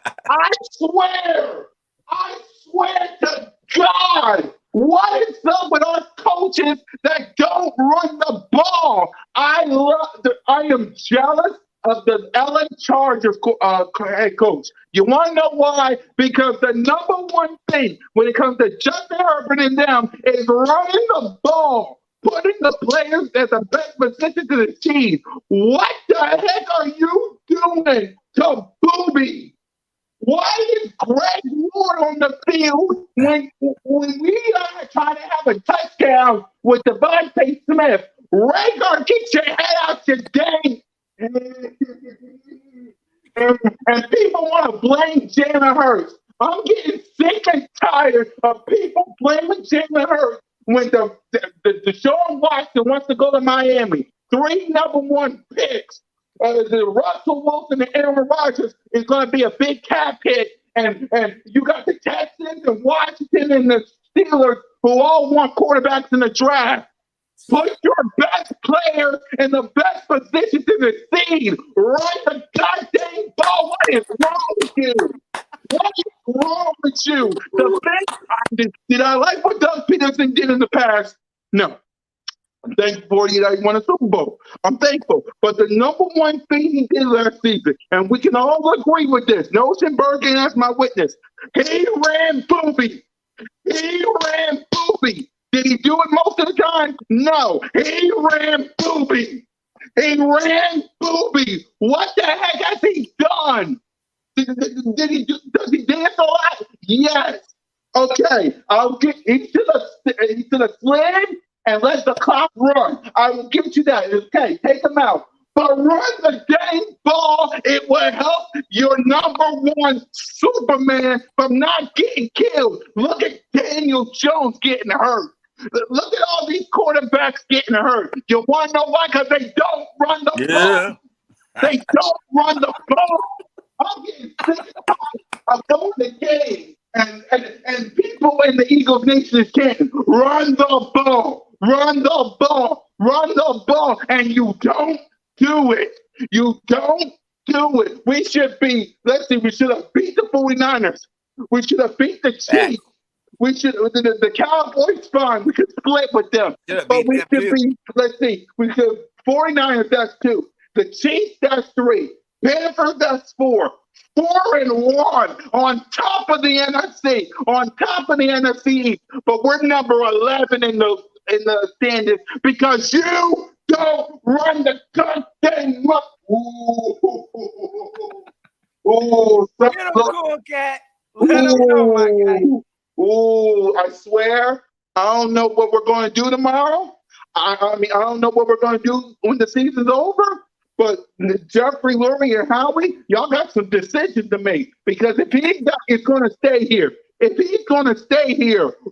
I swear! I swear to God! What is up with us coaches that don't run the ball? I am jealous of the LA Chargers head coach. You want to know why? Because the number one thing when it comes to Justin Herbert and them is running the ball, putting the players at the best position to the team. What the heck are you doing to Booby? Why is Greg Ward on the field when we are trying to have a touchdown with Devontae Smith? Rager, get your head out your game. And people want to blame Jalen Hurts. I'm getting sick and tired of people blaming Jalen Hurts when the Deshaun Watson wants to go to Miami. 3 number 1 picks. The Russell Wilson and Aaron Rodgers is going to be a big cap hit. And you got the Texans and Washington and the Steelers who all want quarterbacks in the draft. Put your best player in the best position to succeed. Run the goddamn ball. What is wrong with you? What is wrong with you? Did I like what Doug Peterson did in the past? No. I'm thankful for that he won a Super Bowl. I'm thankful. But the number one thing he did last season, and we can all agree with this, Notion BIRDGANG as my witness, he ran Booby. He ran Booby. Did he do it most of the time? No. He ran Booby. He ran Booby. What the heck has he done? Does he dance a lot? Yes. Okay. He should have slid and let the clock run. I will give you that. Okay, take him out. But run the dang ball. It will help your number 1 Superman from not getting killed. Look at Daniel Jones getting hurt. Look at all these quarterbacks getting hurt. You want to know why? Because they don't run the ball. They don't run the ball. I'm getting sick of going to games and people in the Eagles Nation can't run the ball. Run the ball. Run the ball. And you don't do it. You don't do it. We should have beat the 49ers. We should have beat the Chiefs. We should the Cowboys fine. We could split with them. But we should be, we could 49ers, that's 2. The Chiefs, that's 3. Panthers, that's 4. 4-1 on top of the NFC. On top of the NFC. But we're number 11 in the standings because you don't run the goddamn up. Get him, cool cat. Let him know, my guy. I swear, I don't know what we're going to do tomorrow. I mean, I don't know what we're going to do when the season's over. But Jeffrey, Lurie, and Howie, y'all got some decisions to make. Because if he's going to stay here,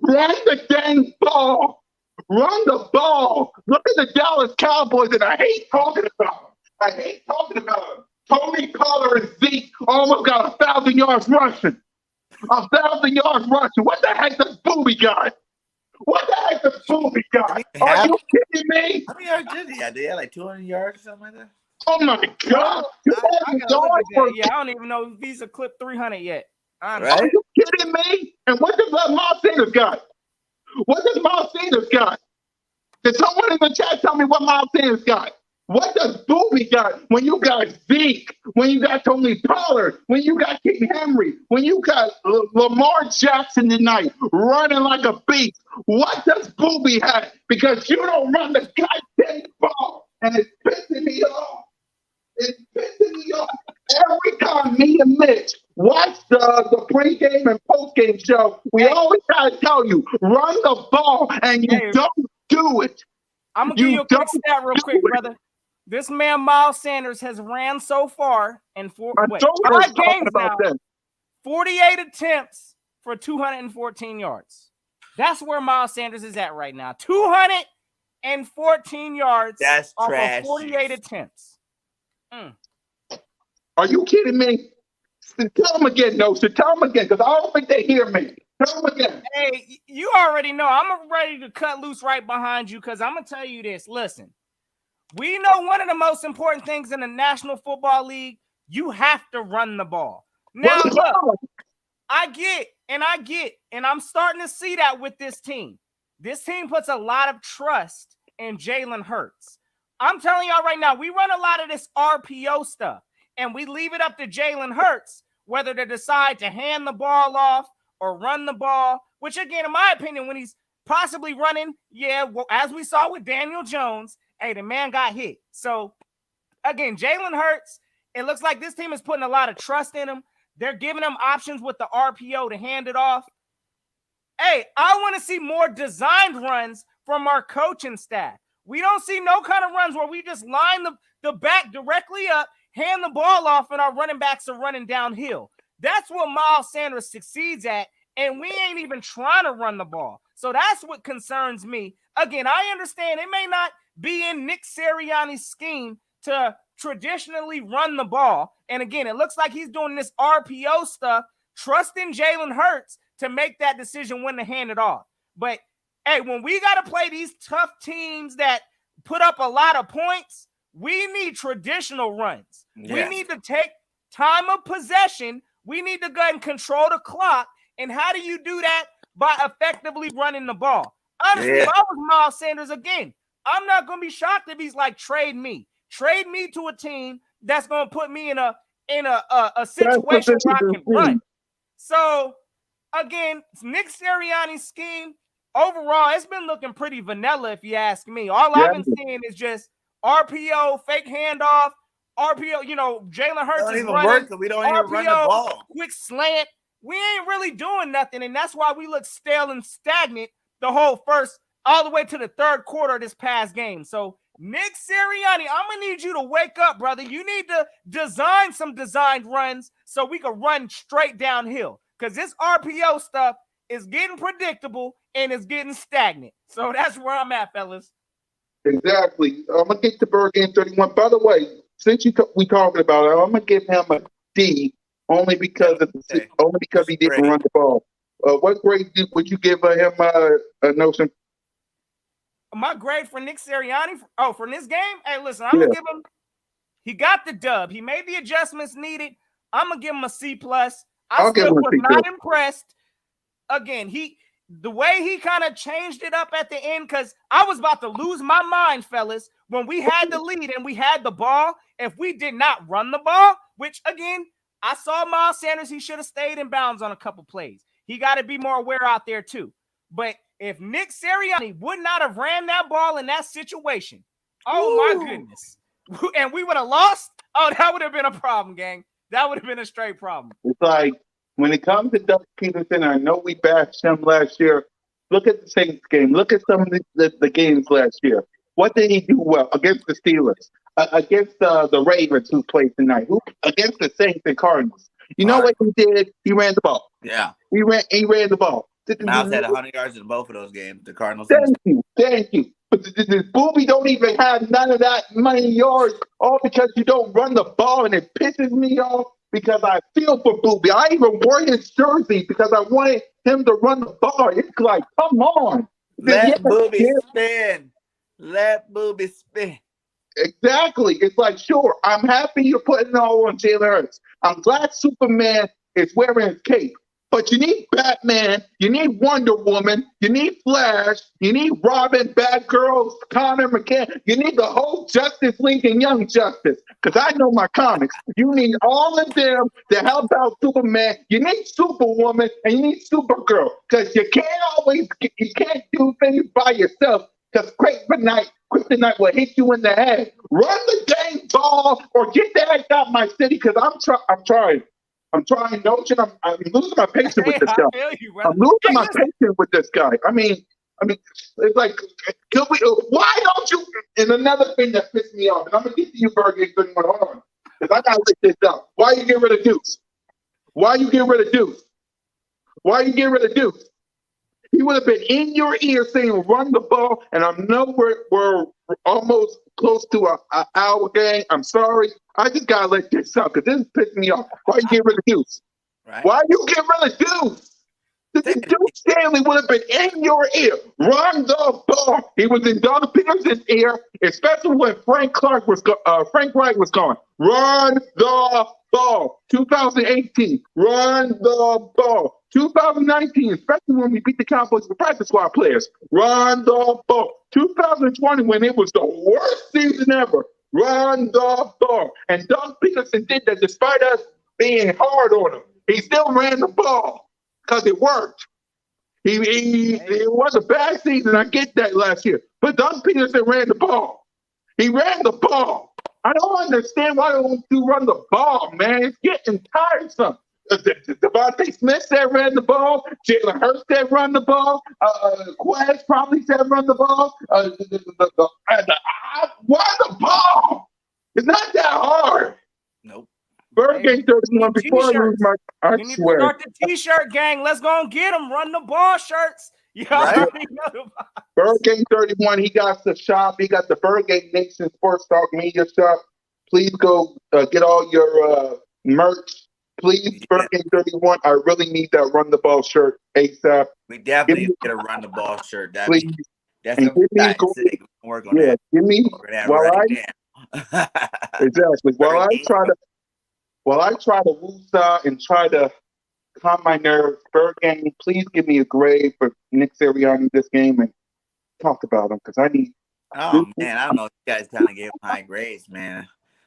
run the dang ball. Run the ball. Look at the Dallas Cowboys, and I hate talking about them. Tony Pollard and Zeke almost got 1,000 yards rushing. 1,000 yards rushing. What the heck does Booby got? Are you kidding me? How many yards did he have? Did he have like 200 yards or something like that? Oh my God. I don't even know if he's a clip 300 yet. Honestly. Right? Are you kidding me? And what does Miles Sanders got? Did someone in the chat tell me what Miles Sanders got? What does Booby got when you got Zeke, when you got Tony Pollard, when you got King Henry, when you got Lamar Jackson tonight running like a beast? What does Booby have? Because you don't run the goddamn ball, and it's pissing me off. Every time me and Mitch Watch the pregame and postgame show. We always gotta tell you, run the ball, and you don't do it. I'm gonna give you a quick stat real quick, brother. This man Miles Sanders has ran so far in 5 games now, 48 attempts for 214 yards. That's where Miles Sanders is at right now. 214 yards. That's off trash. Of 48 attempts. Are you kidding me? Tell them again, no. So tell them again, because I don't think they hear me. Tell them again. Hey, you already know. I'm ready to cut loose right behind you because I'm going to tell you this. Listen, we know one of the most important things in the National Football League, you have to run the ball. Now, look, I get, and I'm starting to see that with this team. This team puts a lot of trust in Jalen Hurts. I'm telling y'all right now, we run a lot of this RPO stuff, and we leave it up to Jalen Hurts whether to decide to hand the ball off or run the ball, which, again, in my opinion, when he's possibly running, as we saw with Daniel Jones, hey, the man got hit. So, again, Jalen Hurts, it looks like this team is putting a lot of trust in him. They're giving him options with the RPO to hand it off. Hey, I want to see more designed runs from our coaching staff. We don't see no kind of runs where we just line the back directly up, hand the ball off, and our running backs are running downhill. That's what Miles Sanders succeeds at, and we ain't even trying to run the ball. So that's what concerns me. Again, I understand it may not be in Nick Sirianni's scheme to traditionally run the ball. And again, it looks like he's doing this RPO stuff, trusting Jalen Hurts to make that decision when to hand it off. But, hey, when we got to play these tough teams that put up a lot of points, we need traditional runs. Yeah. We need to take time of possession. We need to go ahead and control the clock. And how do you do that? By effectively running the ball. Honestly, if I was Miles Sanders, again, I'm not going to be shocked if he's like, trade me. Trade me to a team that's going to put me in a situation where I can run. So, again, Nick Sirianni's scheme, overall, it's been looking pretty vanilla, if you ask me. All I've been seeing is just RPO, fake handoff, RPO, Jalen Hurts is running. We don't even run the ball. Quick slant. We ain't really doing nothing, and that's why we look stale and stagnant the whole first, all the way to the third quarter of this past game. So, Nick Sirianni, I'm going to need you to wake up, brother. You need to design some designed runs so we can run straight downhill, because this RPO stuff is getting predictable and it's getting stagnant. So that's where I'm at, fellas. Exactly. I'm going to get to BIRDGANG 31. By the way, since we talking about it, I'm going to give him a D only because he didn't run the ball. What grade would you give him, Notion? My grade for Nick Sirianni, for this game? Hey, listen, I'm going to give him, he got the dub. He made the adjustments needed. I'm going to give him a C+. I still was not impressed. Again, the way he kind of changed it up at the end, because I was about to lose my mind, fellas, when we had the lead and we had the ball. If we did not run the ball, which, again, I saw Miles Sanders, he should have stayed in bounds on a couple plays. He got to be more aware out there, too. But if Nick Sirianni would not have ran that ball in that situation, my goodness, and we would have lost, that would have been a problem, gang. That would have been a straight problem. It's like, when it comes to Doug Peterson, I know we bashed him last year. Look at the Saints game. Look at some of the games last year. What did he do well against the Steelers? Against the Ravens, who played tonight? Against the Saints and Cardinals? You know what he did? He ran the ball. Yeah. He ran the ball. Miles had 100 yards in both of those games. The Cardinals. Thank you. But the Booby don't even have none of that many yards, all because you don't run the ball, and it pisses me off because I feel for Booby. I even wore his jersey because I wanted him to run the ball. It's like, come on. Let Booby spin. Let Booby spin. Exactly. It's like, sure, I'm happy you're putting it all on Jalen Hurts. I'm glad Superman is wearing his cape. But you need Batman, you need Wonder Woman, you need Flash, you need Robin, Batgirl, Connor McCann. You need the whole Justice League and Young Justice, because I know my comics. You need all of them to help out Superman. You need Superwoman and you need Supergirl, because you can't do things by yourself, because Kryptonite will hit you in the head. Run the dang ball or get the heck out of my city, because I'm trying. I'm trying. Notion. I'm losing my patience with Hey, this I guy. feel you, I'm brother. losing Hey, my listen. patience with this guy. I mean, it's like, could we? Why don't you? And another thing that pissed me off, and I'm gonna get to you, BIRDGANG 31. Hold on, because I gotta let this out. Why you get rid of Deuce? Why you get rid of Deuce? Why you get rid of Deuce? He would have been in your ear saying, "Run the ball," and I know we're almost close to a hour game. I'm sorry. I just gotta let this out because this is pissing me off. Why you get rid of Deuce? Right? Why you get rid of Deuce? Say Duke it again. Stanley would have been in your ear. Run the ball. He was in Doug Peterson's ear, especially when Frank Wright was gone. Run the ball. 2018. Run the ball. 2019, especially when we beat the Cowboys with practice squad players. Run the ball. 2020, when it was the worst season ever. Run the ball. And Doug Peterson did that despite us being hard on him. He still ran the ball because it worked. It was a bad season. I get that last year. But Doug Peterson ran the ball. He ran the ball. I don't understand why they don't do run the ball, man. It's getting tiresome. Devontae Smith said ran the ball. Jalen Hurts said run the ball. Quez probably said run the ball. Why the ball? It's not that hard. Nope. Hey, BIRDGANG we 31, need before I lose t-shirts. I We need to swear. start the t-shirt gang. Let's go and get them. Run the ball shirts. You Right? already know the vibes. BIRDGANG 31, he got the shop. He got the BIRDGANG Nation Sports Talk Media Shop. Please go get all your merch. Please, Yeah. BIRDGANG 31, I really need that Run the Ball shirt ASAP. We Give definitely me, get a run the ball shirt. please, That's and gonna be give me a tight. go. Sick. We can work on Yeah, that. give me, Work on that while right I, now. exactly, Hurricane. while I try to woosah and try to calm my nerves, BIRDGANG, please give me a grade for Nick Sirianni this game and talk about him because I need Oh this. man, I don't know. You guys kind of gave him high grades, man.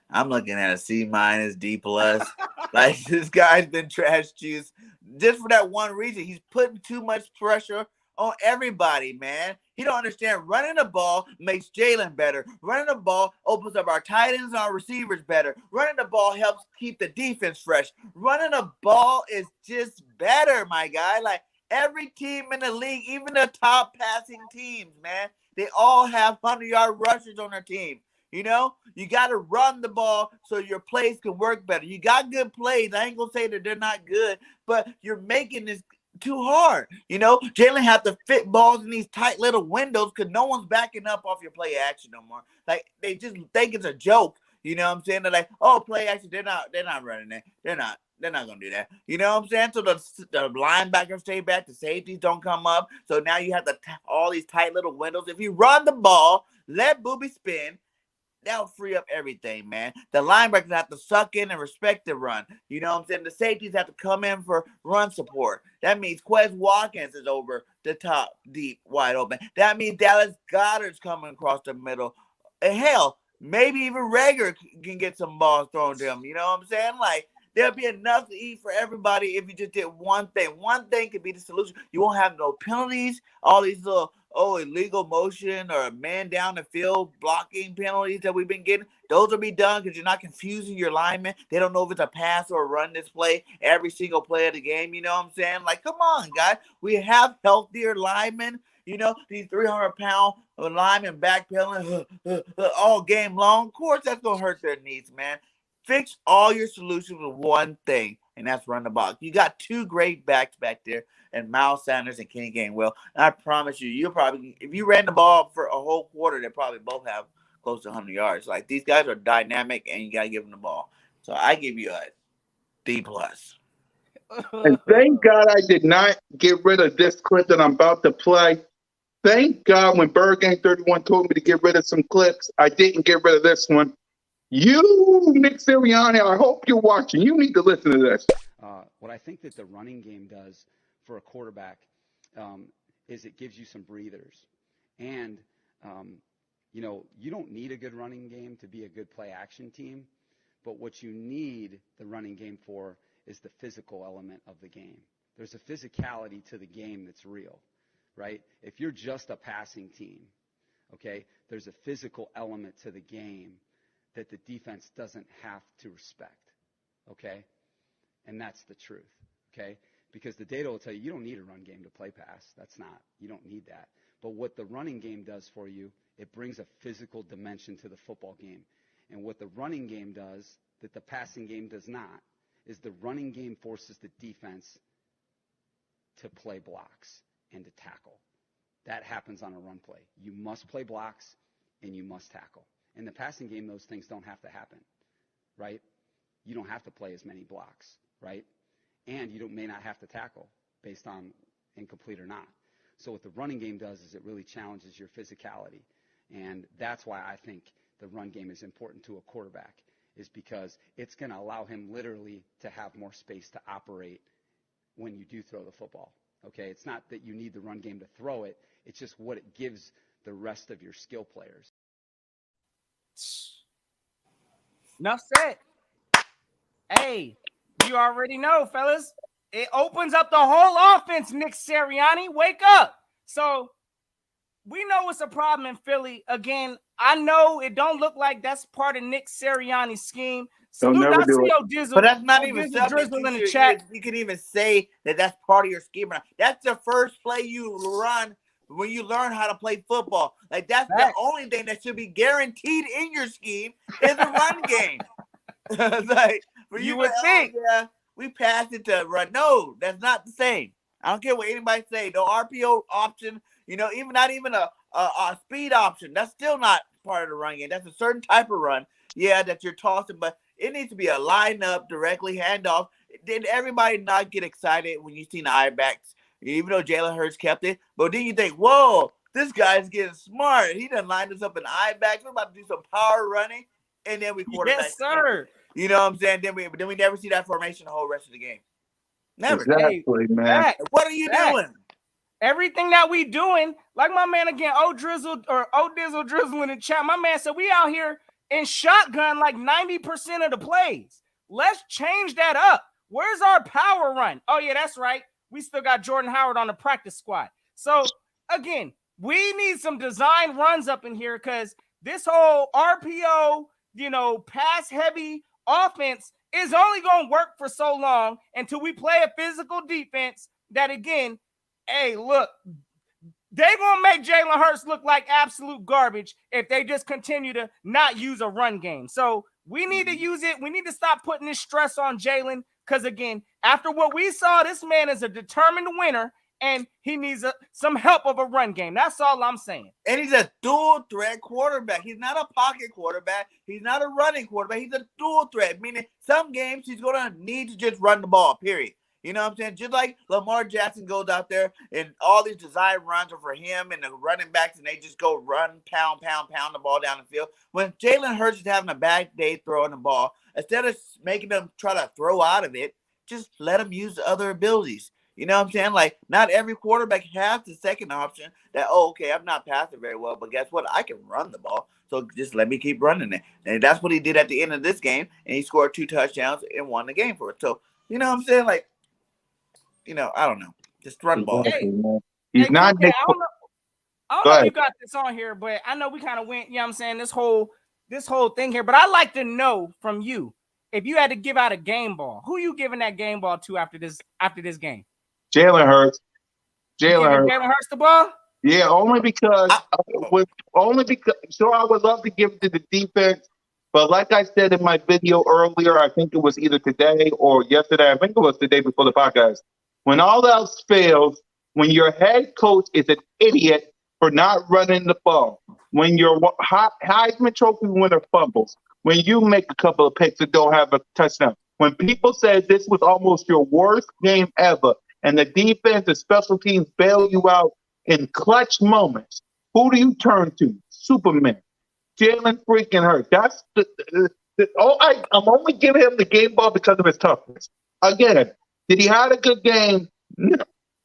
I'm looking at a C minus, D plus. Like this guy's been trash juice just for that one reason. He's putting too much pressure on everybody, man. He don't understand. Running the ball makes Jalen better. Running the ball opens up our tight ends and our receivers better. Running the ball helps keep the defense fresh. Running the ball is just better, my guy. Like every team in the league, even the top passing teams, man, they all have 100-yard rushers on their team. You know, you got to run the ball so your plays can work better. You got good plays. I ain't going to say that they're not good, but you're making this too hard. You know, Jalen have to fit balls in these tight little windows because no one's backing up off your play action no more. Like they just think it's a joke. You know what I'm saying? They're like, oh, play action. They're not running it. They're not gonna do that. You know what I'm saying? So the linebackers stay back, the safeties don't come up. So now you have all these tight little windows. If you run the ball, let Booby spin, that'll free up everything, man. The linebackers have to suck in and respect the run. You know what I'm saying? The safeties have to come in for run support. That means Quez Watkins is over the top, deep, wide open. That means Dallas Goddard's coming across the middle. And hell, maybe even Rager can get some balls thrown to him. You know what I'm saying? Like, there'll be enough to eat for everybody if you just did one thing. One thing could be the solution. You won't have no penalties, all these little illegal motion or man down the field blocking penalties that we've been getting. Those will be done because you're not confusing your linemen. They don't know if it's a pass or a run this play every single play of the game. You know what I'm saying? Like, come on, guys. We have healthier linemen. You know, these 300-pound linemen backpedaling all game long. Of course, that's going to hurt their knees, man. Fix all your solutions with one thing, and that's run the ball. You got two great backs back there, and Miles Sanders and Kenny Gainwell. And I promise you, you'll probably, if you ran the ball for a whole quarter, they probably both have close to 100 yards. Like, these guys are dynamic, and you got to give them the ball. So I give you a D plus. And thank God I did not get rid of this clip that I'm about to play. Thank God when BIRDGANG 31 told me to get rid of some clips, I didn't get rid of this one. You, Nick Sirianni, I hope you're watching. You need to listen to this. What I think that the running game does for a quarterback is it gives you some breathers. And, you don't need a good running game to be a good play action team. But what you need the running game for is the physical element of the game. There's a physicality to the game that's real, right? If you're just a passing team, okay, there's a physical element to the game that the defense doesn't have to respect, okay? And that's the truth, okay? Because the data will tell you you don't need a run game to play pass. You don't need that. But what the running game does for you, it brings a physical dimension to the football game. And what the running game does that the passing game does not is the running game forces the defense to play blocks and to tackle. That happens on a run play. You must play blocks and you must tackle. In the passing game, those things don't have to happen, right? You don't have to play as many blocks, right? And you may not have to tackle based on incomplete or not. So what the running game does is it really challenges your physicality. And that's why I think the run game is important to a quarterback, is because it's going to allow him literally to have more space to operate when you do throw the football. Okay, it's not that you need the run game to throw it. It's just what it gives the rest of your skill players. Enough said. Hey, you already know, fellas. It opens up the whole offense, Nick Sirianni. Wake up. So we know it's a problem in Philly. Again, I know it don't look like that's part of Nick Sirianni's scheme. They'll never do it. Dizzle, But that's not even Dizzle, something Drizzle in the chat. you can even say that that's part of your scheme. That's the first play you run when you learn how to play football. Like, that's the only thing that should be guaranteed in your scheme is a run game. Like, for you would think. Yeah, we passed it to run. No, that's not the same. I don't care what anybody say. No RPO option, not even a speed option. That's still not part of the run game. That's a certain type of run, that you're tossing, but it needs to be a line up, directly handoff. Did everybody not get excited when you seen the eye backs, even though Jalen Hurts kept it? But then you think, whoa, this guy's getting smart. He done lined us up in eye backs. We're about to do some power running, and then we quarterback. Yes, sir. You know what I'm saying? Then we never see that formation the whole rest of the game. Never. Exactly, man. What are you doing? Everything that we doing, like my man again, Dizzle Drizzle in the chat. My man said we out here in shotgun like 90% of the plays. Let's change that up. Where's our power run? Oh yeah, that's right. We still got Jordan Howard on the practice squad. So again, we need some design runs up in here, because this whole RPO, pass heavy offense is only going to work for so long until we play a physical defense that, again, hey, look, they're going to make Jalen Hurts look like absolute garbage if they just continue to not use a run game. So we need to use it. We need to stop putting this stress on Jalen, because, again, after what we saw, this man is a determined winner, and he needs some help of a run game. That's all I'm saying. And he's a dual threat quarterback. He's not a pocket quarterback. He's not a running quarterback. He's a dual threat, meaning some games he's going to need to just run the ball, period. You know what I'm saying? Just like Lamar Jackson goes out there and all these design runs are for him and the running backs, and they just go run, pound the ball down the field. When Jalen Hurts is having a bad day throwing the ball, instead of making them try to throw out of it, just let him use the other abilities. You know what I'm saying? Like, not every quarterback has the second option that, I'm not passing very well, but guess what? I can run the ball. So just let me keep running it. And that's what he did at the end of this game. And he scored 2 touchdowns and won the game for it. So, you know what I'm saying? Like, I don't know. Just run the ball. Hey, he's not. I don't know if you got this on here, but I know we kind of went, this whole thing here. But I'd like to know from you, if you had to give out a game ball, who you giving that game ball to after this game? Jalen Hurts. Jalen Hurts the ball? Yeah, only because sure, I would love to give it to the defense, but like I said in my video earlier, I think it was either today or yesterday, I think it was the day before the podcast. When all else fails, when your head coach is an idiot for not running the ball, when your Heisman Trophy winner fumbles, when you make a couple of picks and don't have a touchdown, when people say this was almost your worst game ever, and the defense and special teams bail you out in clutch moments, who do you turn to? Superman. Jalen freaking Hurts. That's I'm only giving him the game ball because of his toughness. Again, did he have a good game? No.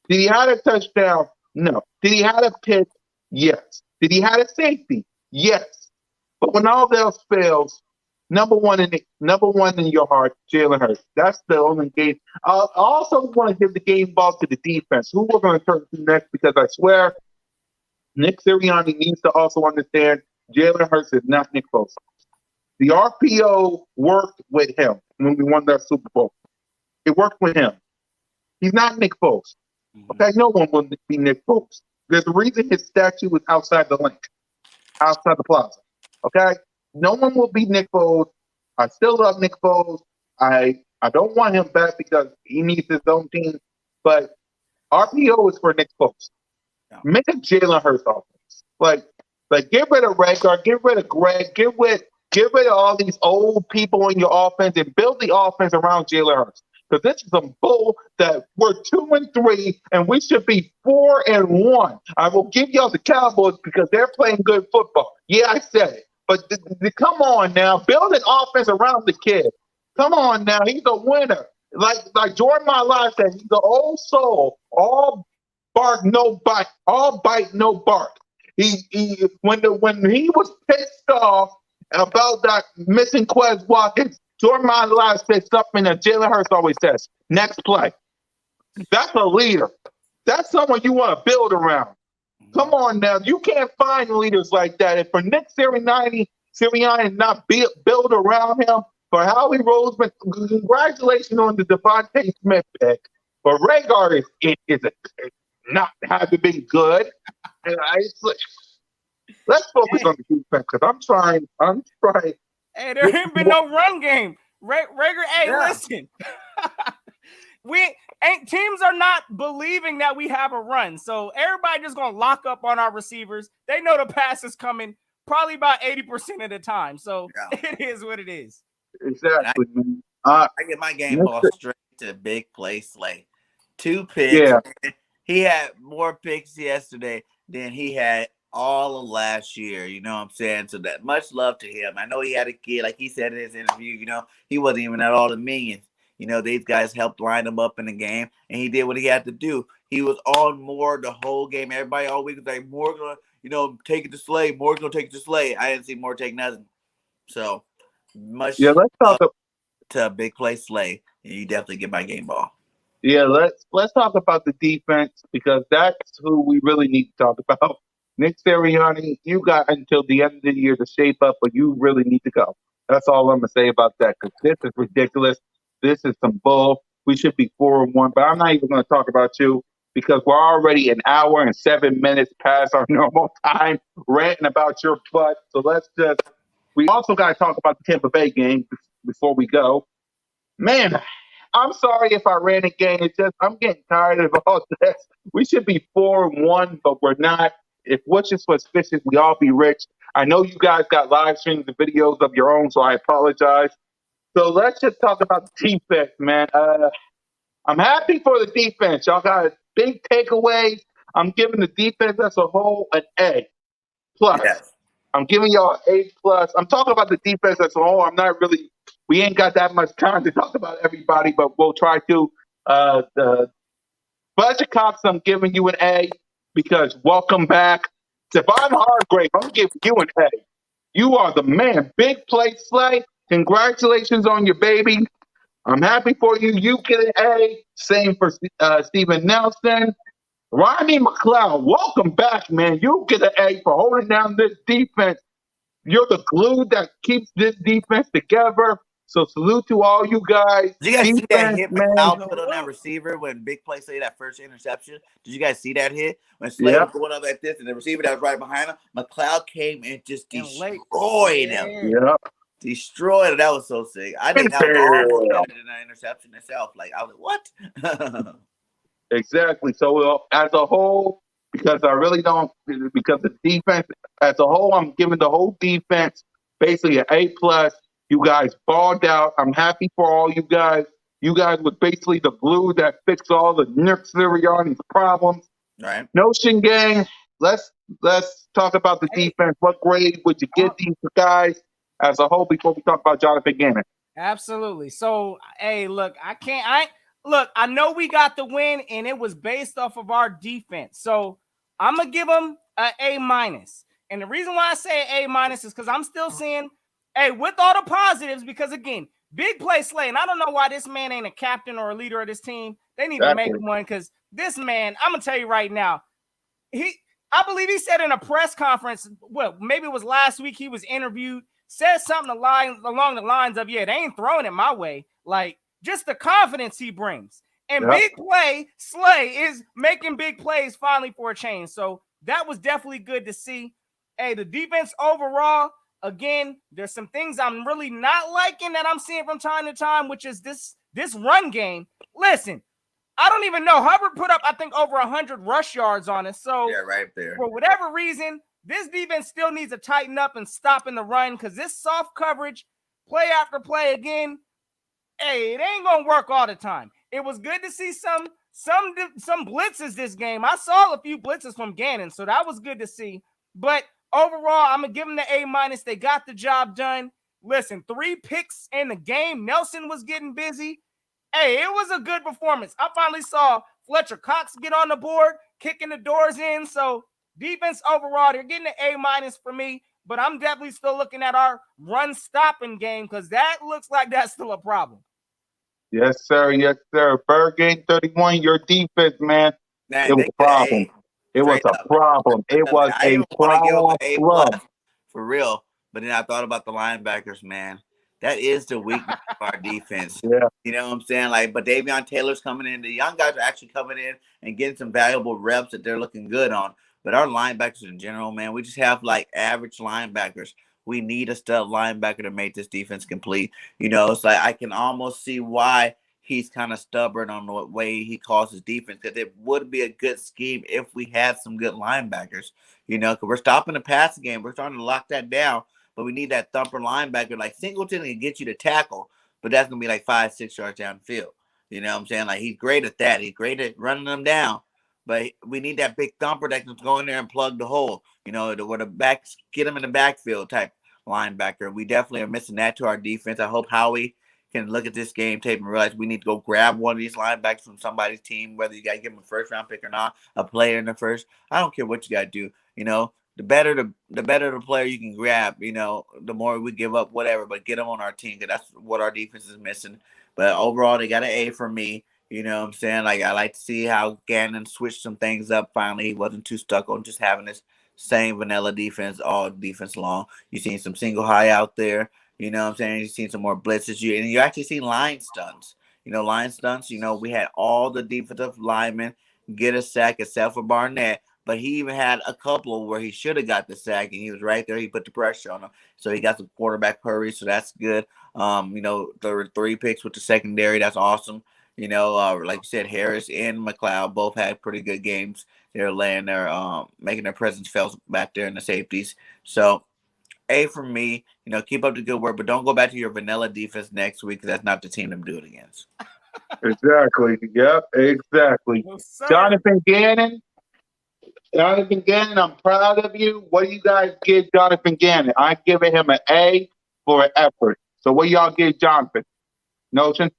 Did he have a touchdown? No. Did he have a pick? Yes. Did he have a safety? Yes. But when all else fails, number one in your heart, Jalen Hurts. That's the only game. I also want to give the game ball to the defense. Who we're going to turn to next? Because I swear, Nick Sirianni needs to also understand Jalen Hurts is not Nick Bosa. The RPO worked with him when we won that Super Bowl. It worked with him. He's not Nick Foles. Okay, no one will be Nick Foles. There's a reason his statue is outside the link, outside the plaza. Okay, no one will be Nick Foles. I still love Nick Foles. I don't want him back because he needs his own team. But RPO is for Nick Foles. Yeah. Make a Jalen Hurts offense. Like get rid of Rager, get rid of Greg, get rid of all these old people in your offense and build the offense around Jalen Hurts. Because this is some bull that we're 2-3 and we should be 4-1. I will give y'all the Cowboys because they're playing good football. Yeah, I said it. But come on now, build an offense around the kid. Come on now, he's a winner. Like Jordan Mailata said, he's an old soul. All bark, no bite. All bite, no bark. When he was pissed off about that missing Quez Watkins, Jordan Mailata said something that Jalen Hurts always says: "Next play." That's a leader. That's someone you want to build around. Come on now, you can't find leaders like that. And for Nick Sirianni not build around him, for Howie Roseman, congratulations on the Devontae Smith pick. But Rager is not having been good. And let's focus on the defense because I'm trying. Hey, there ain't been no run game. Rager, hey, Yeah. listen. Teams are not believing that we have a run. So everybody just gonna lock up on our receivers. They know the pass is coming probably about 80% of the time. So it is what it is. Exactly. I get my game ball straight to Big Play Slay. 2 picks. Yeah. He had more picks yesterday than he had all of last year. You know what I'm saying? So that much love to him. I know he had a kid, like he said in his interview, you know, he wasn't even at all the millions. You know, these guys helped line him up in the game, and he did what he had to do. He was on Moore the whole game. Everybody all week was like, Moore gonna, you know, take it to Slay. Moore's gonna take it to Slay. I didn't see Moore take nothing. So much Let's talk. to Big Play Slay. You definitely get my game ball. Yeah, let's talk about the defense because that's who we really need to talk about. Nick Sirianni, you got until the end of the year to shape up, but you really need to go. That's all I'm gonna say about that because this is ridiculous. This is some bull. We should be 4-1, but I'm not even gonna talk about you because we're already an hour and 7 minutes past our normal time ranting about your butt. So we also got to talk about the Tampa Bay game before we go. Man, I'm sorry if I ran again. It's just I'm getting tired of all this. We should be 4-1, but we're not. If wishes was fishes, we all be rich. I know you guys got live streams and videos of your own, so I apologize. So let's just talk about the defense, man. I'm happy for the defense. Y'all got big takeaways. I'm giving the defense as a whole an A plus. Yes. I'm giving y'all an A plus. I'm talking about the defense as a whole. I'm not really. We ain't got that much time to talk about everybody, but we'll try to. The Budget Cox, I'm giving you an A because welcome back. Devon Hargrave, I'm giving you an A. You are the man. Big play Slay. Congratulations on your baby. I'm happy for you. You get an A. Same for Steven Nelson. Rodney McLeod, welcome back, man. You get an A for holding down this defense. You're the glue that keeps this defense together. So salute to all you guys. Did you guys see that hit man? McLeod put on that receiver when Big Play Slay that first interception? Did you guys see that hit? When Slay was going up like this and the receiver that was right behind him, McLeod came and just destroyed him. Yeah. Destroyed him. That was so sick. I think that was almost better than that interception itself. Like, I was like, what? Exactly. So as a whole, because I really don't, because the defense as a whole, I'm giving the whole defense basically an A plus. You guys balled out. I'm happy for all you guys. You guys was basically the glue that fixed all the Nick Sirianni's problems. Right. Notion gang. Let's talk about the defense. What grade would you give these guys as a whole before we talk about Jonathan Gannon? Absolutely. So, hey, look, I know we got the win, and it was based off of our defense. So I'm gonna give them an A minus. And the reason why I say A minus is because I'm still seeing, hey, with all the positives, because again, Big Play Slay, and I don't know why this man ain't a captain or a leader of this team. They need to make one because this man, I'm gonna tell you right now, I believe he said in a press conference, well, maybe it was last week, he was interviewed, said something along the lines of, yeah, they ain't throwing it my way. Like, just the confidence he brings. And Yep. big play, Slay is making big plays finally for a change. So that was definitely good to see. Hey, the defense overall, again, there's some things I'm really not liking that I'm seeing from time to time, which is this run game. Listen, I don't even know. Hubbard put up, I think, over 100 rush yards on us. So Yeah, right there. for whatever reason, this defense still needs to tighten up and stop in the run because this soft coverage, play after play again, hey, it ain't gonna work all the time. It was good to see some blitzes this game. I saw a few blitzes from Gannon, so that was good to see. But overall, I'm gonna give them the A-. They got the job done. Listen, 3 picks in the game. Nelson was getting busy. Hey, it was a good performance. I finally saw Fletcher Cox get on the board, kicking the doors in. So defense overall, they're getting an A- for me. But I'm definitely still looking at our run stopping game because that looks like that's still a problem. Yes, sir. Yes, sir. BIRDGANG 31, your defense, man. Man, It was they a get problem. A It was straight a up. problem. It was I a even want to give them an A plus problem. for real. But then I thought about the linebackers, man. That is the weakness of our defense. Yeah. You know what I'm saying? Like, but Davion Taylor's coming in. The young guys are actually coming in and getting some valuable reps that they're looking good on. But our linebackers in general, man, we just have like average linebackers. We need a stud linebacker to make this defense complete. You know, it's like I can almost see why he's kind of stubborn on the way he calls his defense because it would be a good scheme if we had some good linebackers. You know, because we're stopping the passing game. We're starting to lock that down. But we need that thumper linebacker like Singleton can get you to tackle, but that's gonna be like 5-6 yards down the field. You know what I'm saying? Like he's great at that. He's great at running them down. But we need that big thumper that can go in there and plug the hole. You know, where the backs get him in the backfield type linebacker. We definitely are missing that to our defense. I hope Howie can look at this game tape and realize we need to go grab one of these linebackers from somebody's team, whether you got to give them a first round pick or not, a player in the first. I don't care what you got to do. You know, the better the player you can grab, you know, the more we give up, whatever. But get them on our team because that's what our defense is missing. But overall, they got an A from me. You know what I'm saying? Like I like to see how Gannon switched some things up. Finally, he wasn't too stuck on just having this same vanilla defense all defense long. You seen some single high out there. You know what I'm saying? You've seen some more blitzes. You actually see line stunts. You know, line stunts. You know, we had all the defensive linemen get a sack except for Barnett. But he even had a couple where he should have got the sack, and he was right there. He put the pressure on him, so he got some quarterback hurry. So that's good. You know, there were 3 picks with the secondary. That's awesome. You know, like you said, Harris and McLeod both had pretty good games. They're laying their, making their presence felt back there in the safeties. So A for me. You know, keep up the good work, but don't go back to your vanilla defense next week because that's not the team to do it against. Exactly. Yep. Exactly. Yes, sir. Jonathan Gannon. Jonathan Gannon, I'm proud of you. What do you guys give Jonathan Gannon? I giving him an A for effort. So what y'all give Jonathan? Notion?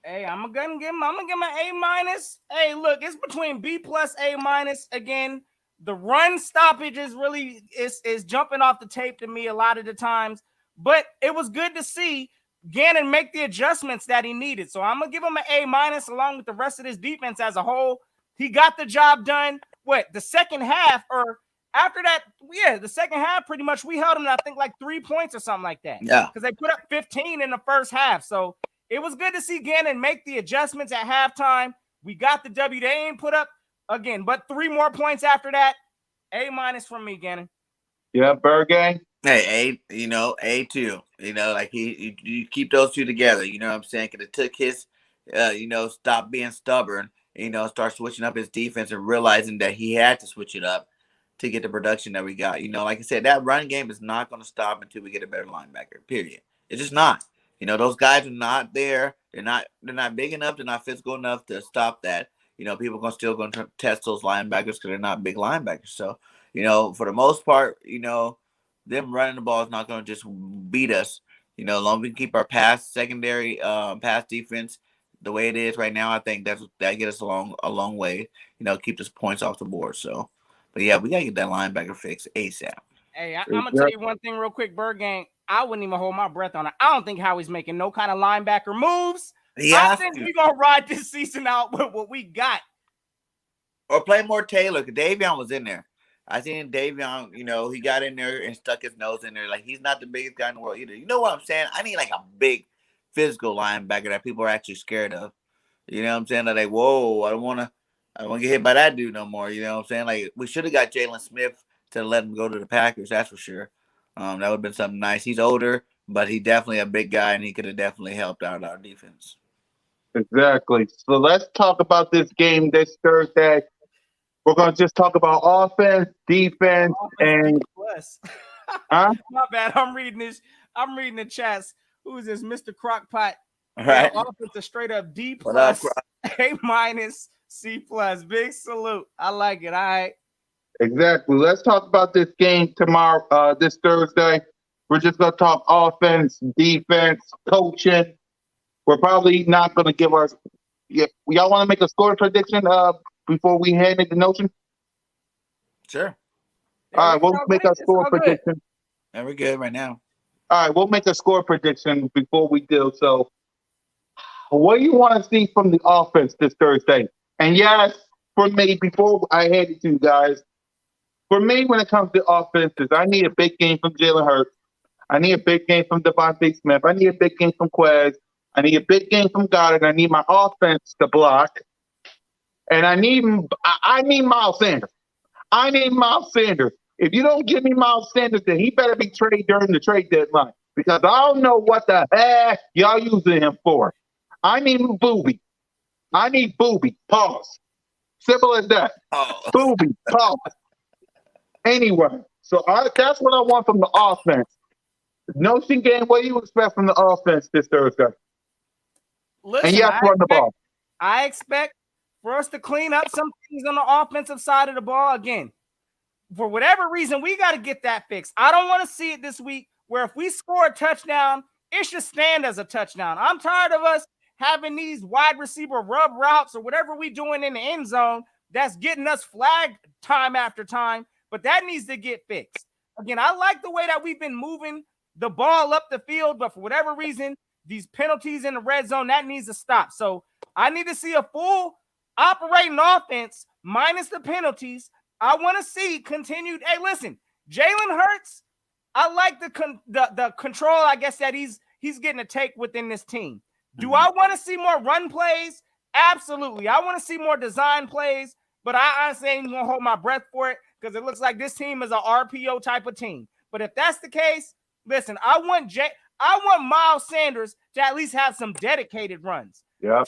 Hey, I'm gonna give him an A-. Hey, look, it's between B plus A-. Again, the run stoppage is really is jumping off the tape to me a lot of the times, but it was good to see Gannon make the adjustments that he needed. So I'm gonna give him an A- along with the rest of his defense as a whole. He got the job done. What, the second half or after that? Yeah, the second half pretty much we held him to, I think, like 3 points or something like that. Yeah. Because they put up 15 in the first half. So it was good to see Gannon make the adjustments at halftime. We got the W. They ain't put up again, but 3 more points after that. A- from me, Gannon. Yeah, BIRDGANG. Hey, A, you know, A2. You know, like you keep those two together. You know what I'm saying? Because it took his, you know, stop being stubborn. You know, start switching up his defense and realizing that he had to switch it up to get the production that we got. You know, like I said, that run game is not going to stop until we get a better linebacker. Period. It's just not. You know, those guys are not there. They're not big enough. They're not physical enough to stop that. You know, people are still going to test those linebackers because they're not big linebackers. So, you know, for the most part, you know, them running the ball is not going to just beat us. You know, as long as we can keep our secondary pass defense the way it is right now, I think that get us a long way. You know, keep us points off the board. So, but yeah, we gotta get that linebacker fixed ASAP. Hey, I'm gonna tell you one thing real quick, BIRDGANG. I wouldn't even hold my breath on it. I don't think Howie's making no kind of linebacker moves. I think we're gonna ride this season out with what we got. Or play more Taylor, because Davion was in there. I seen Davion, you know, he got in there and stuck his nose in there. Like, he's not the biggest guy in the world either. You know what I'm saying? I need like a big physical linebacker that people are actually scared of. You know what I'm saying? They're like, whoa, I don't want to get hit by that dude no more. You know what I'm saying? Like, we should have got Jalen Smith to let him go to the Packers. That's for sure. That would have been something nice. He's older, but he definitely a big guy, and he could have definitely helped out our defense. Exactly. So let's talk about this game this Thursday. We're going to just talk about offense, defense, Offense D and plus. huh? My bad. I'm reading this. I'm reading the chats. Who is this? Mr. Crockpot. All Yeah, right. offense a straight up D What up, plus, A minus, C plus. Big salute. I like it. All right. Exactly. Let's talk about this game tomorrow, this Thursday. We're just going to talk offense, defense, coaching. We're probably not going to give our. Yeah, y'all want to make a score prediction before we head into Notion? Sure. All right, we'll make a score prediction. And we're good right now. All right, we'll make a score prediction before we do. So, what do you want to see from the offense this Thursday? And yes, for me, before I hand it to you guys, for me, when it comes to offenses, I need a big game from Jalen Hurts. I need a big game from Devontae Smith. I need a big game from Quez. I need a big game from Goddard. I need my offense to block. And I need Miles Sanders. I need Miles Sanders. If you don't give me Miles Sanders, then he better be traded during the trade deadline because I don't know what the heck y'all using him for. I need Booby. I need Booby. Pause. Simple as that. Oh. Booby. Pause. Anyway, so that's what I want from the offense. Notion game, what do you expect from the offense this Thursday? Listen, And yes, run the ball. I expect for us to clean up some things on the offensive side of the ball again. For whatever reason, we got to get that fixed. I don't want to see it this week where if we score a touchdown, it should stand as a touchdown. I'm tired of us having these wide receiver rub routes or whatever we doing in the end zone that's getting us flagged time after time, but that needs to get fixed. Again, I like the way that we've been moving the ball up the field, but for whatever reason, these penalties in the red zone, that needs to stop. So I need to see a full operating offense minus the penalties. I want to see continued. Hey, listen, Jalen Hurts, I like the control, I guess, that he's getting to take within this team. Do I want to see more run plays? Absolutely. I want to see more design plays, but I honestly ain't going to hold my breath for it because it looks like this team is an RPO type of team. But if that's the case, listen, I want Miles Sanders to at least have some dedicated runs. Yeah.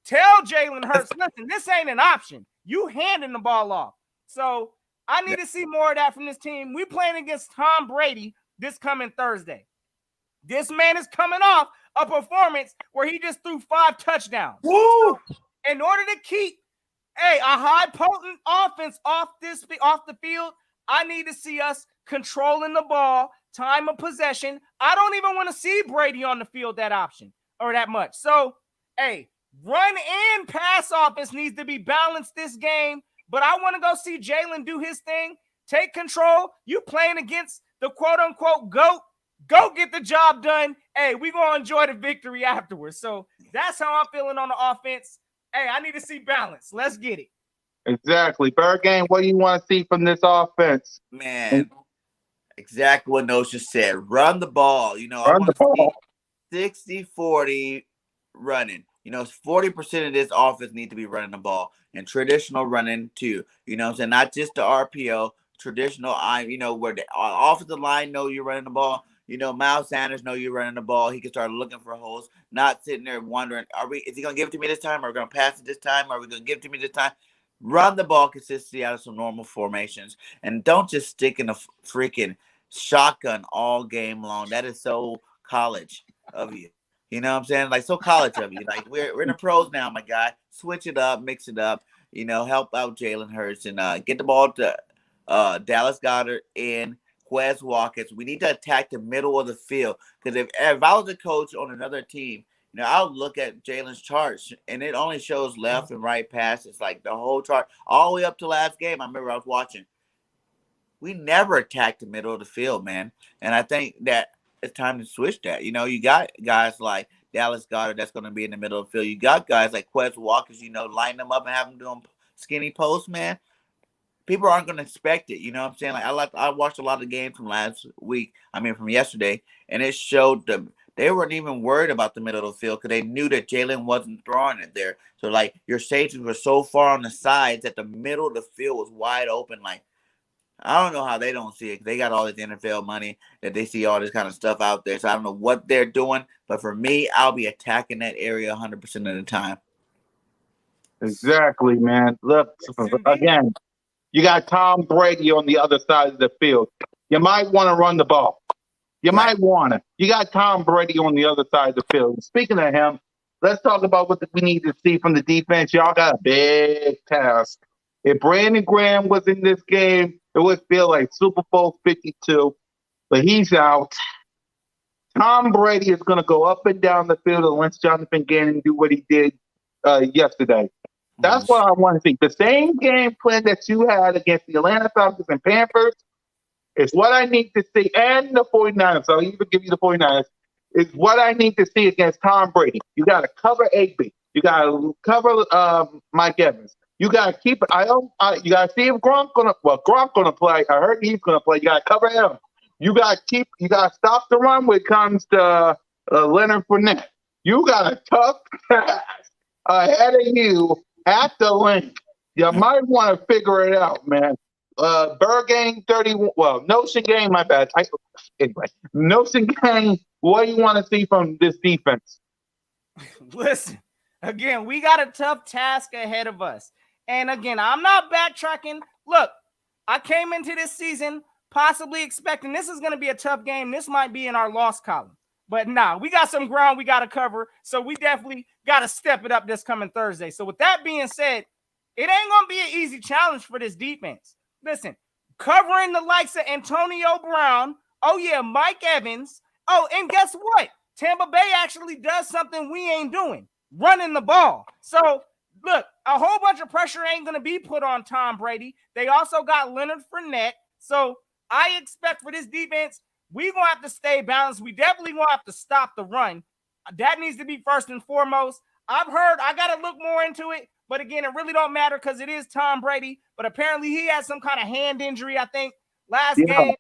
Tell Jalen Hurts, listen, this ain't an option. You handing the ball off. So I need to see more of that from this team. We playing against Tom Brady this coming Thursday. This man is coming off a performance where he just threw 5 touchdowns. Woo! So in order to keep a high potent offense off the field, I need to see us controlling the ball, time of possession. I don't even want to see Brady on the field that option or that much. So, hey, run and pass offense needs to be balanced this game, but I want to go see Jalen do his thing, take control. You playing against the quote-unquote GOAT, go get the job done. Hey, we're going to enjoy the victory afterwards. So that's how I'm feeling on the offense. Hey, I need to see balance. Let's get it. Exactly. BIRDGANG, what do you want to see from this offense? Man, exactly what Notion said. Run the ball. You know, Run I want the to ball. see 60-40 running. You know, 40% of this offense need to be running the ball and traditional running too. You know what I'm saying? Not just the RPO, traditional, where the offensive line know you're running the ball. You know, Miles Sanders know you're running the ball. He can start looking for holes, not sitting there wondering, is he going to give it to me this time? Are we going to pass it this time? Are we going to give it to me this time? Run the ball consistently out of some normal formations. And don't just stick in a freaking shotgun all game long. That is so college of you. You know what I'm saying? Like, so college of you. Like, we're in the pros now, my guy. Switch it up, mix it up. You know, help out Jalen Hurts and get the ball to Dallas Goedert and Quez Watkins. We need to attack the middle of the field because if I was a coach on another team, you know, I would look at Jalen's charts and it only shows left and right passes, like the whole chart all the way up to last game. I remember I was watching. We never attacked the middle of the field, man, and I think that it's time to switch that. You know, you got guys like Dallas Goedert that's going to be in the middle of the field. You got guys like Quez Watkins, you know, line them up and have them doing skinny posts, man. People aren't going to expect it. You know what I'm saying? Like I watched a lot of games from last week. From yesterday, and it showed the they weren't even worried about the middle of the field because they knew that Jalen wasn't throwing it there. So, like, your safeties were so far on the sides that the middle of the field was wide open. Like, I don't know how they don't see it. They got all this NFL money that they see all this kind of stuff out there. So I don't know what they're doing. But for me, I'll be attacking that area 100% of the time. Exactly, man. Look, Yes, indeed. again, you got Tom Brady on the other side of the field. You might want to run the ball. You Right. might want to. You got Tom Brady on the other side of the field. Speaking of him, let's talk about what we need to see from the defense. Y'all got a big task. If Brandon Graham was in this game, it would feel like Super Bowl 52, but he's out. Tom Brady is going to go up and down the field and let Jonathan Gannon do what he did yesterday. That's Mm-hmm. what I want to see. The same game plan that you had against the Atlanta Falcons and Panthers is what I need to see, and the 49ers. So I'll even give you the 49ers. Is what I need to see against Tom Brady. You got to cover AB. You got to cover Mike Evans. You got to keep it. You got to see if Gronk gonna play. I heard he's gonna play. You got to cover him. You got to stop the run when it comes to Leonard Fournette. You got a tough task ahead of you at the link. You might want to figure it out, man. BIRDGANG 31. Well, Notion Gang, my bad. Anyway, Notion Gang, what do you want to see from this defense? Listen, again, we got a tough task ahead of us. And again, I'm not backtracking. Look, I came into this season possibly expecting this is going to be a tough game. This might be in our loss column. But nah, we got some ground we got to cover. So we definitely got to step it up this coming Thursday. So with that being said, it ain't going to be an easy challenge for this defense. Listen, covering the likes of Antonio Brown. Oh, yeah, Mike Evans. Oh, and guess what? Tampa Bay actually does something we ain't doing, running the ball. So, look, a whole bunch of pressure ain't going to be put on Tom Brady. They also got Leonard Fournette. So, I expect for this defense, we're going to have to stay balanced. We definitely going to have to stop the run. That needs to be first and foremost. I've heard, I got to look more into it. But again, it really don't matter because it is Tom Brady. But apparently he had some kind of hand injury, I think, last game.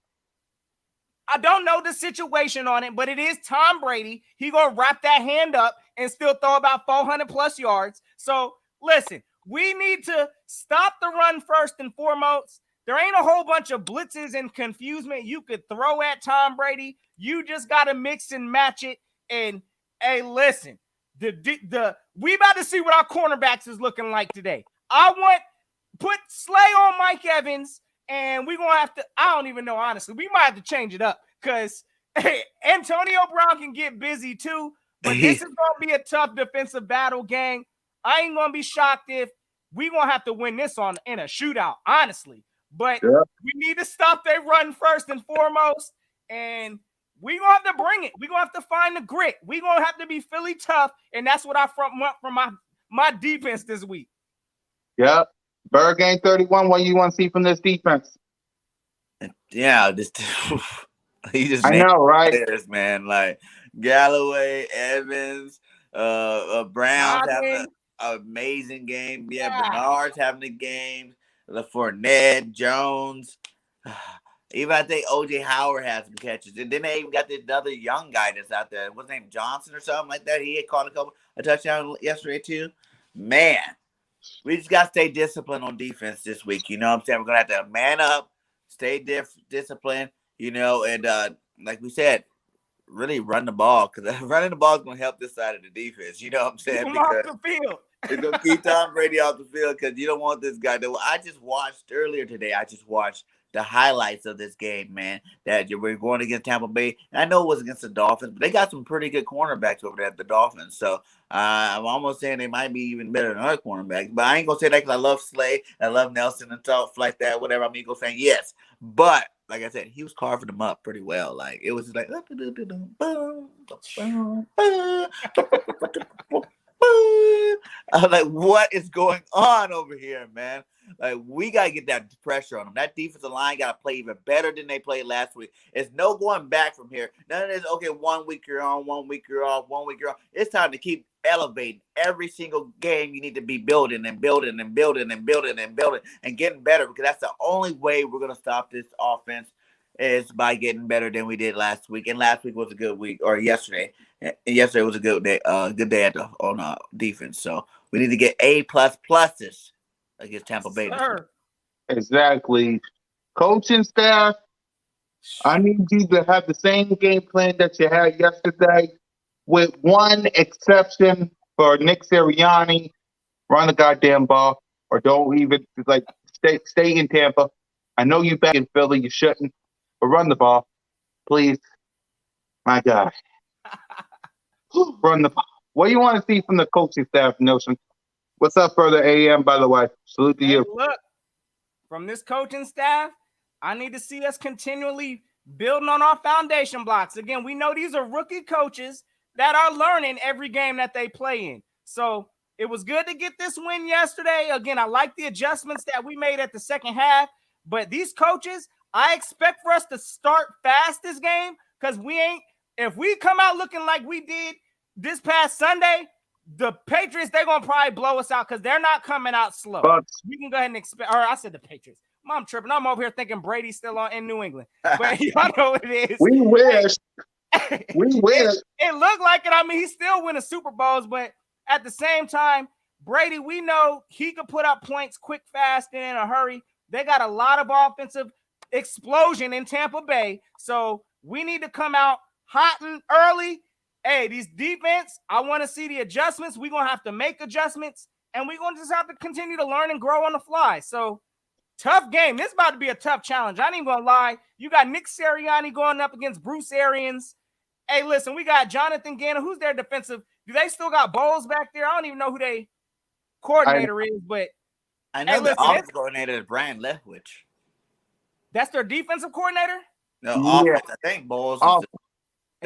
I don't know the situation on it, but it is Tom Brady. He going to wrap that hand up and still throw about 400-plus yards. So, listen, we need to stop the run first and foremost. There ain't a whole bunch of blitzes and confusement you could throw at Tom Brady. You just got to mix and match it. And, hey, listen, we about to see what our cornerbacks is looking like today. Put Slay on Mike Evans, and we're going to have to, I don't even know, honestly. We might have to change it up because Antonio Brown can get busy too, but this is going to be a tough defensive battle, gang. I ain't going to be shocked if we're going to have to win this in a shootout, honestly. But we need to stop their run first and foremost, and we're going to have to bring it. We're going to have to find the grit. We're going to have to be Philly tough, and that's what I want from my defense this week. Yep. BIRDGANG 31, what do you want to see from this defense? Yeah, he just I know, right? players, man. Like Galloway, Evans, Brown's having an amazing game. Yeah, Bernard's having a game. Fournette, Jones. Even I think OJ Howard has some catches. And then they even got this other young guy that's out there. What's his name? Johnson or something like that. He had caught a touchdown yesterday too. Man, we just got to stay disciplined on defense this week. You know what I'm saying? We're going to have to man up, stay disciplined, you know, and like we said, really run the ball because running the ball is going to help this side of the defense. You know what I'm saying? Keep him off the field. It's going to keep Tom Brady off the field because you don't want this guy to. I just watched earlier today. I just watched the highlights of this game, man, that we're going against Tampa Bay. And I know it was against the Dolphins, but they got some pretty good cornerbacks over there at the Dolphins. So I'm almost saying they might be even better than other cornerbacks. But I ain't going to say that because I love Slay, I love Nelson and stuff like that, whatever. I'm Eagle fan, yes. But like I said, he was carving them up pretty well. Like it was just like I was like, what is going on over here, man? Like, we got to get that pressure on them. That defensive line got to play even better than they played last week. It's no going back from here. None of this, okay, 1 week you're on, 1 week you're off, 1 week you're on. It's time to keep elevating. Every single game you need to be building and building and building and building and building and getting better because that's the only way we're going to stop this offense is by getting better than we did last week. And last week was a good week, or yesterday. And yesterday was a good day. Good day on defense. So we need to get A++s against Tampa Bay. Sir. Exactly. Coaching staff, I need you to have the same game plan that you had yesterday, with one exception for Nick Sirianni. Run the goddamn ball, or don't even stay in Tampa. I know you back in Philly, you shouldn't, but run the ball, please. My God, run the ball. What do you want to see from the coaching staff, Notion? What's up, brother AM? By the way, salute to Hey, you. look, from this coaching staff, I need to see us continually building on our foundation blocks. Again, we know these are rookie coaches that are learning every game that they play in. So it was good to get this win yesterday. Again, I like the adjustments that we made at the second half, but these coaches, I expect for us to start fast this game, because if we come out looking like we did this past Sunday, the Patriots, they're going to probably blow us out because they're not coming out slow. We can go ahead and expect, or I said the Patriots. I'm tripping. I'm over here thinking Brady's still in New England. But y'all know what it is. We wish. We wish. It looked like it. I mean, he's still winning Super Bowls, but at the same time, Brady, we know he could put up points quick, fast, and in a hurry. They got a lot of offensive explosion in Tampa Bay, so we need to come out hot and early. Hey, these defense, I want to see the adjustments. We're going to have to make adjustments, and we're going to just have to continue to learn and grow on the fly. So, tough game. This is about to be a tough challenge. I ain't even going to lie. You got Nick Sirianni going up against Bruce Arians. Hey, listen, we got Jonathan Gannon. Who's their defensive? Do they still got Bowles back there? I don't even know who they coordinator is, but I know the offensive coordinator is Brian Leftwich. That's their defensive coordinator? No, offense. I think Bowles is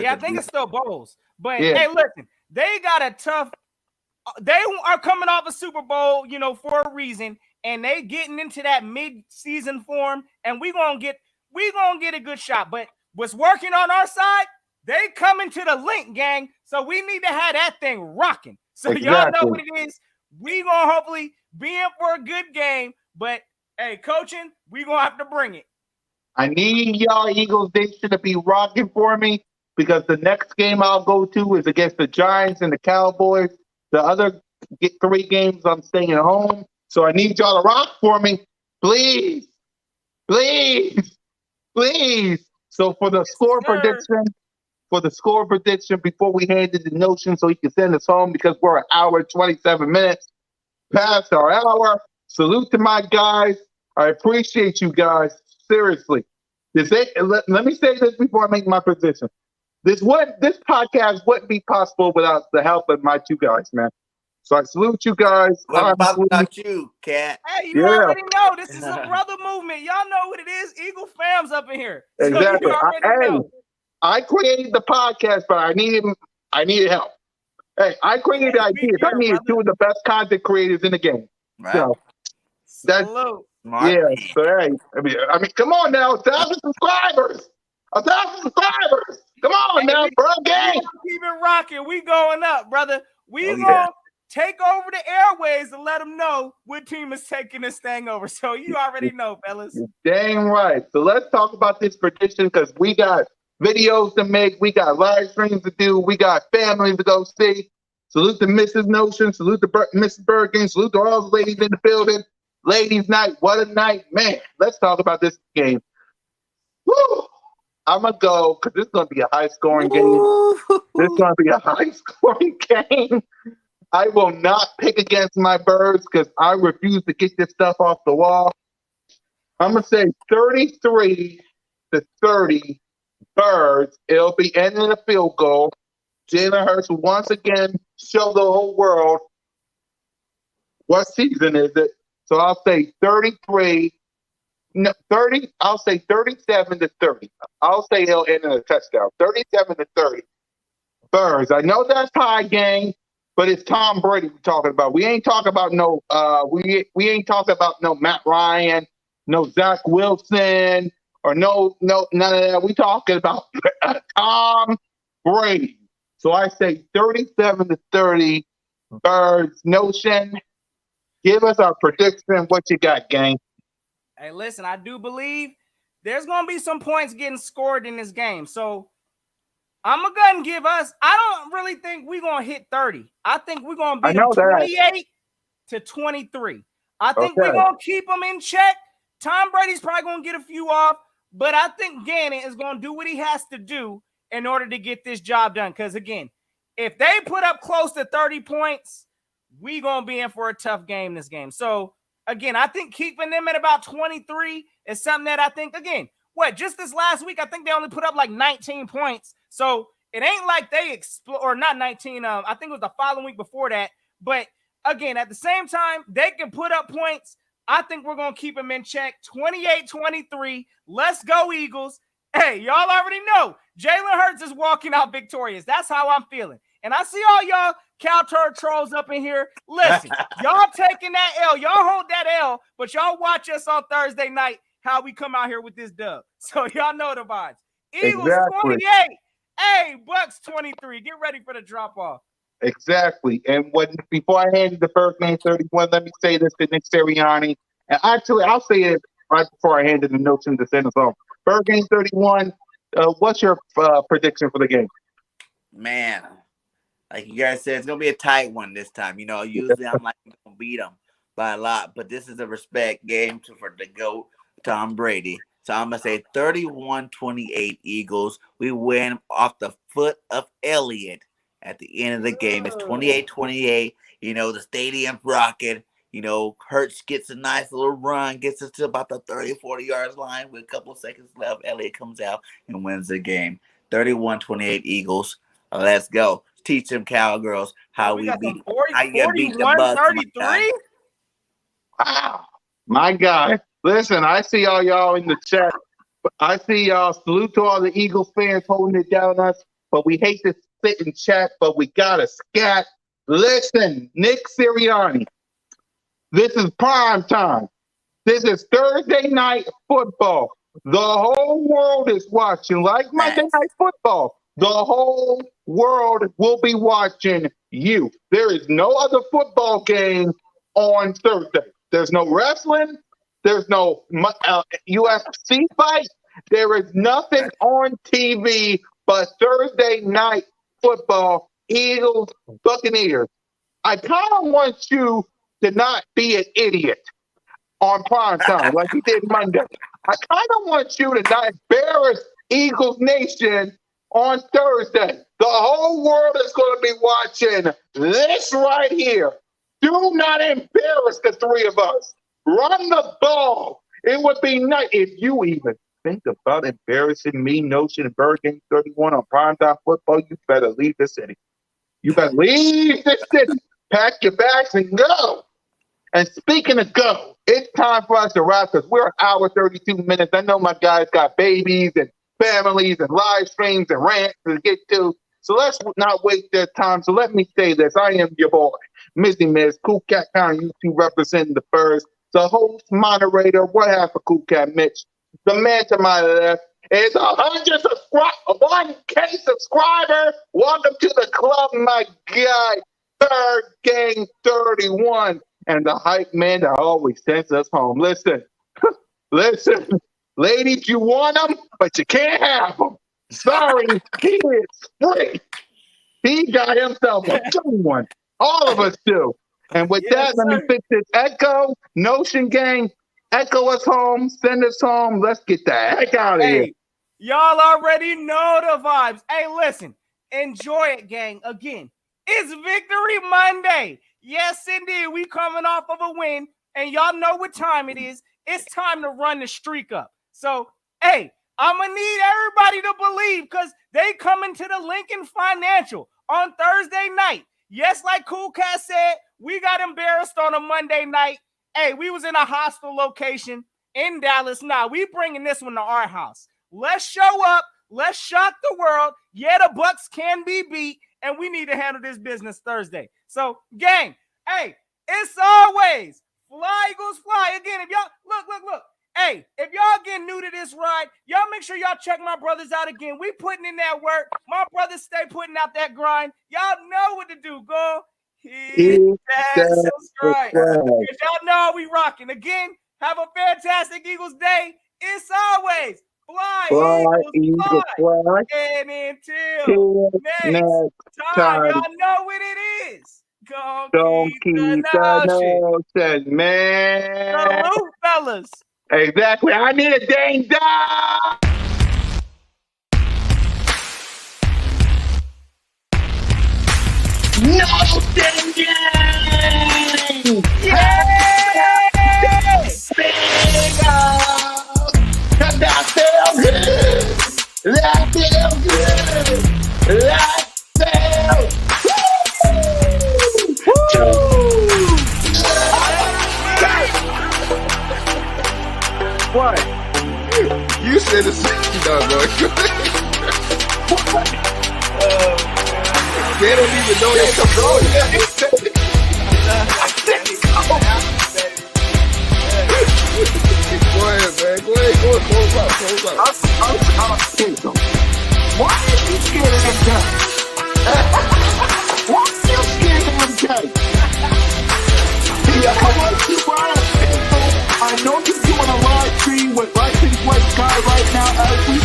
I think it's still Bowles. But, hey, listen, they got a tough – they are coming off a Super Bowl, for a reason, and they getting into that mid-season form, and we gonna get a good shot. But what's working on our side, they coming to the link, gang, so we need to have that thing rocking. So y'all know what it is. We gonna hopefully be in for a good game, but, hey, coaching, we gonna have to bring it. I need y'all Eagles Nation to be rocking for me, because the next game I'll go to is against the Giants and the Cowboys. The other 3 games I'm staying at home. So I need y'all to rock for me. Please. Please. Please. So for the score prediction, before we hand it to Notion so he can send us home, because we're an hour and 27 minutes past our hour. Salute to my guys. I appreciate you guys. Seriously. Let me say this before I make my prediction. This podcast wouldn't be possible without the help of my 2 guys, man. So I salute you guys. What about you, Cat? Hey, you already know this is a brother movement. Y'all know what it is. Eagle fam's up in here. Exactly. So I created the podcast, but I needed help. Hey, I created the ideas. I needed 2 of the best content creators in the game. Right. So that's Smart. Yeah. So hey, I mean, come on now, 1,000 subscribers. 1,000 subscribers. Come on now, bro. Gang. Keep it rocking. We going up, brother. We gonna take over the airways and let them know what team is taking this thing over. So you already know, fellas. Dang right. So let's talk about this prediction, because we got videos to make. We got live streams to do. We got families to go see. Salute to Mrs. Notion. Salute to Mrs. BIRDGANG. Salute to all the ladies in the building. Ladies' night. What a night. Man, let's talk about this game. Woo! I'm going to go, because this is going to be a high-scoring game. This is going to be a high-scoring game. I will not pick against my Birds, because I refuse to get this stuff off the wall. I'm going to say 33-30 Birds. It'll be ending in a field goal. Jalen Hurts will once again show the whole world what season is it. So I'll say 30. I'll say 37-30. I'll say he'll end in a touchdown. 37-30. Birds. I know that's high, gang, but it's Tom Brady we're talking about. We ain't talking about no we ain't talking about no Matt Ryan, no Zach Wilson, or no none of that. We talking about Tom Brady. So I say 37-30 Birds. Notion. Give us our prediction. What you got, gang? Hey, listen, I do believe there's going to be some points getting scored in this game. So I'm going to go ahead and give us, I don't really think we're going to hit 30. I think we're going to I beat them know that. 28-23. I think we're Okay. going to keep them in check. Tom Brady's probably going to get a few off, but I think Gannon is going to do what he has to do in order to get this job done. Because, again, if they put up close to 30 points, we're going to be in for a tough game this game. So, again, I think keeping them at about 23 is something that I think, again, just this last week, I think they only put up like 19 points. So it ain't like they or not 19. I think it was the following week before that. But again, at the same time, they can put up points. I think we're going to keep them in check. 28-23. Let's go, Eagles. Hey, y'all already know Jalen Hurts is walking out victorious. That's how I'm feeling. And I see all y'all cow-turd trolls up in here. Listen, y'all taking that L. Y'all hold that L, but y'all watch us on Thursday night how we come out here with this dub. So y'all know the vibes. Eagles Exactly. 28. Hey, Bucks 23. Get ready for the drop-off. Exactly. And before I hand you the BIRDGANG 31, let me say this to Nick Sirianni. And actually, I'll say it right before I hand the notion to send us home. BIRDGANG 31, what's your prediction for the game? Man, like you guys said, it's going to be a tight one this time. You know, usually I'm like, I'm going to beat them by a lot, but this is a respect game for the GOAT, Tom Brady. So I'm going to say 31-28 Eagles. We win off the foot of Elliott at the end of the game. It's 28-28. You know, the stadium's rocking. You know, Hurts gets a nice little run, gets us to about the 30, 40 yards line with a couple of seconds left. Elliott comes out and wins the game. 31-28 Eagles. Let's go. Teach them cowgirls how we beat 40, how you beat the Bucks. 33. Wow. My guy. Listen, I see all y'all in the chat. I see y'all. Salute to all the Eagles fans holding it down on us. But we hate to sit and chat, but we got to scat. Listen, Nick Sirianni, this is prime time. This is Thursday night football. The whole world is watching, like Monday Night Football. The whole world will be watching you. There is no other football game on Thursday. There's no wrestling. There's no UFC fight. There is nothing on TV but Thursday night football, Eagles, Buccaneers. I kind of want you to not be an idiot on prime time like you did Monday. I kind of want you to not embarrass Eagles Nation on Thursday. The whole world is going to be watching this right here. Do not embarrass the three of us. Run the ball. It would be nice if you even think about embarrassing me, Notion, and BIRDGANG 31 on primetime football. You better leave the city. You better leave the city. Pack your bags and go. And speaking of go, it's time for us to wrap because we're an hour 32 minutes. I know my guys got babies and families and live streams and rants to get to. So let's not waste their time. So let me say this. I am your boy, Mizzy Miz, Cool Cat County YouTube representing the Birds. The host, moderator, what happened for Cool Cat Mitch? The man to my left is 1K subscriber. Welcome to the club, my guy, BIRDGANG 31. And the hype man that always sends us home. Listen, ladies, you want them, but you can't have them. Sorry, he is free. He got himself a good one. All of us do. And with that, let me fix this echo. Notion gang, echo us home, send us home. Let's get the heck out of here. Y'all already know the vibes. Hey, listen, enjoy it, gang. Again, it's Victory Monday. Yes, indeed. We coming off of a win, and y'all know what time it is. It's time to run the streak up. So, hey, I'm going to need everybody to believe because they coming to the Lincoln Financial on Thursday night. Yes, like Cool Cat said, we got embarrassed on a Monday night. Hey, we was in a hostile location in Dallas. Nah, we bringing this one to our house. Let's show up. Let's shock the world. Yeah, the Bucks can be beat, and we need to handle this business Thursday. So, gang, hey, it's always fly, Eagles, fly. Again, if y'all, look. Hey, if y'all getting new to this ride, y'all make sure y'all check my brothers out again. We putting in that work. My brothers stay putting out that grind. Y'all know what to do. Go hit that subscribe. Because y'all know we rocking. Again, have a fantastic Eagles day. It's always Fly, Eagles, Eagle, fly. fly. And until Till next next time, time, y'all know what it is. Gonna don't keep the keep the notion. notion, man. Salute, fellas. Exactly. I need a dang dog. No singing! Yeah! Cause that feels good! That feels good! That feels What? You said the same dog, boy. They don't even know they control you. Go ahead, man. Go ahead. Go ahead. Close out. Close out. Why are you scared of them guys? Why are you scared of them guys? Yeah, I want you, Brian. I know you're doing a live stream with License White Guy right now as we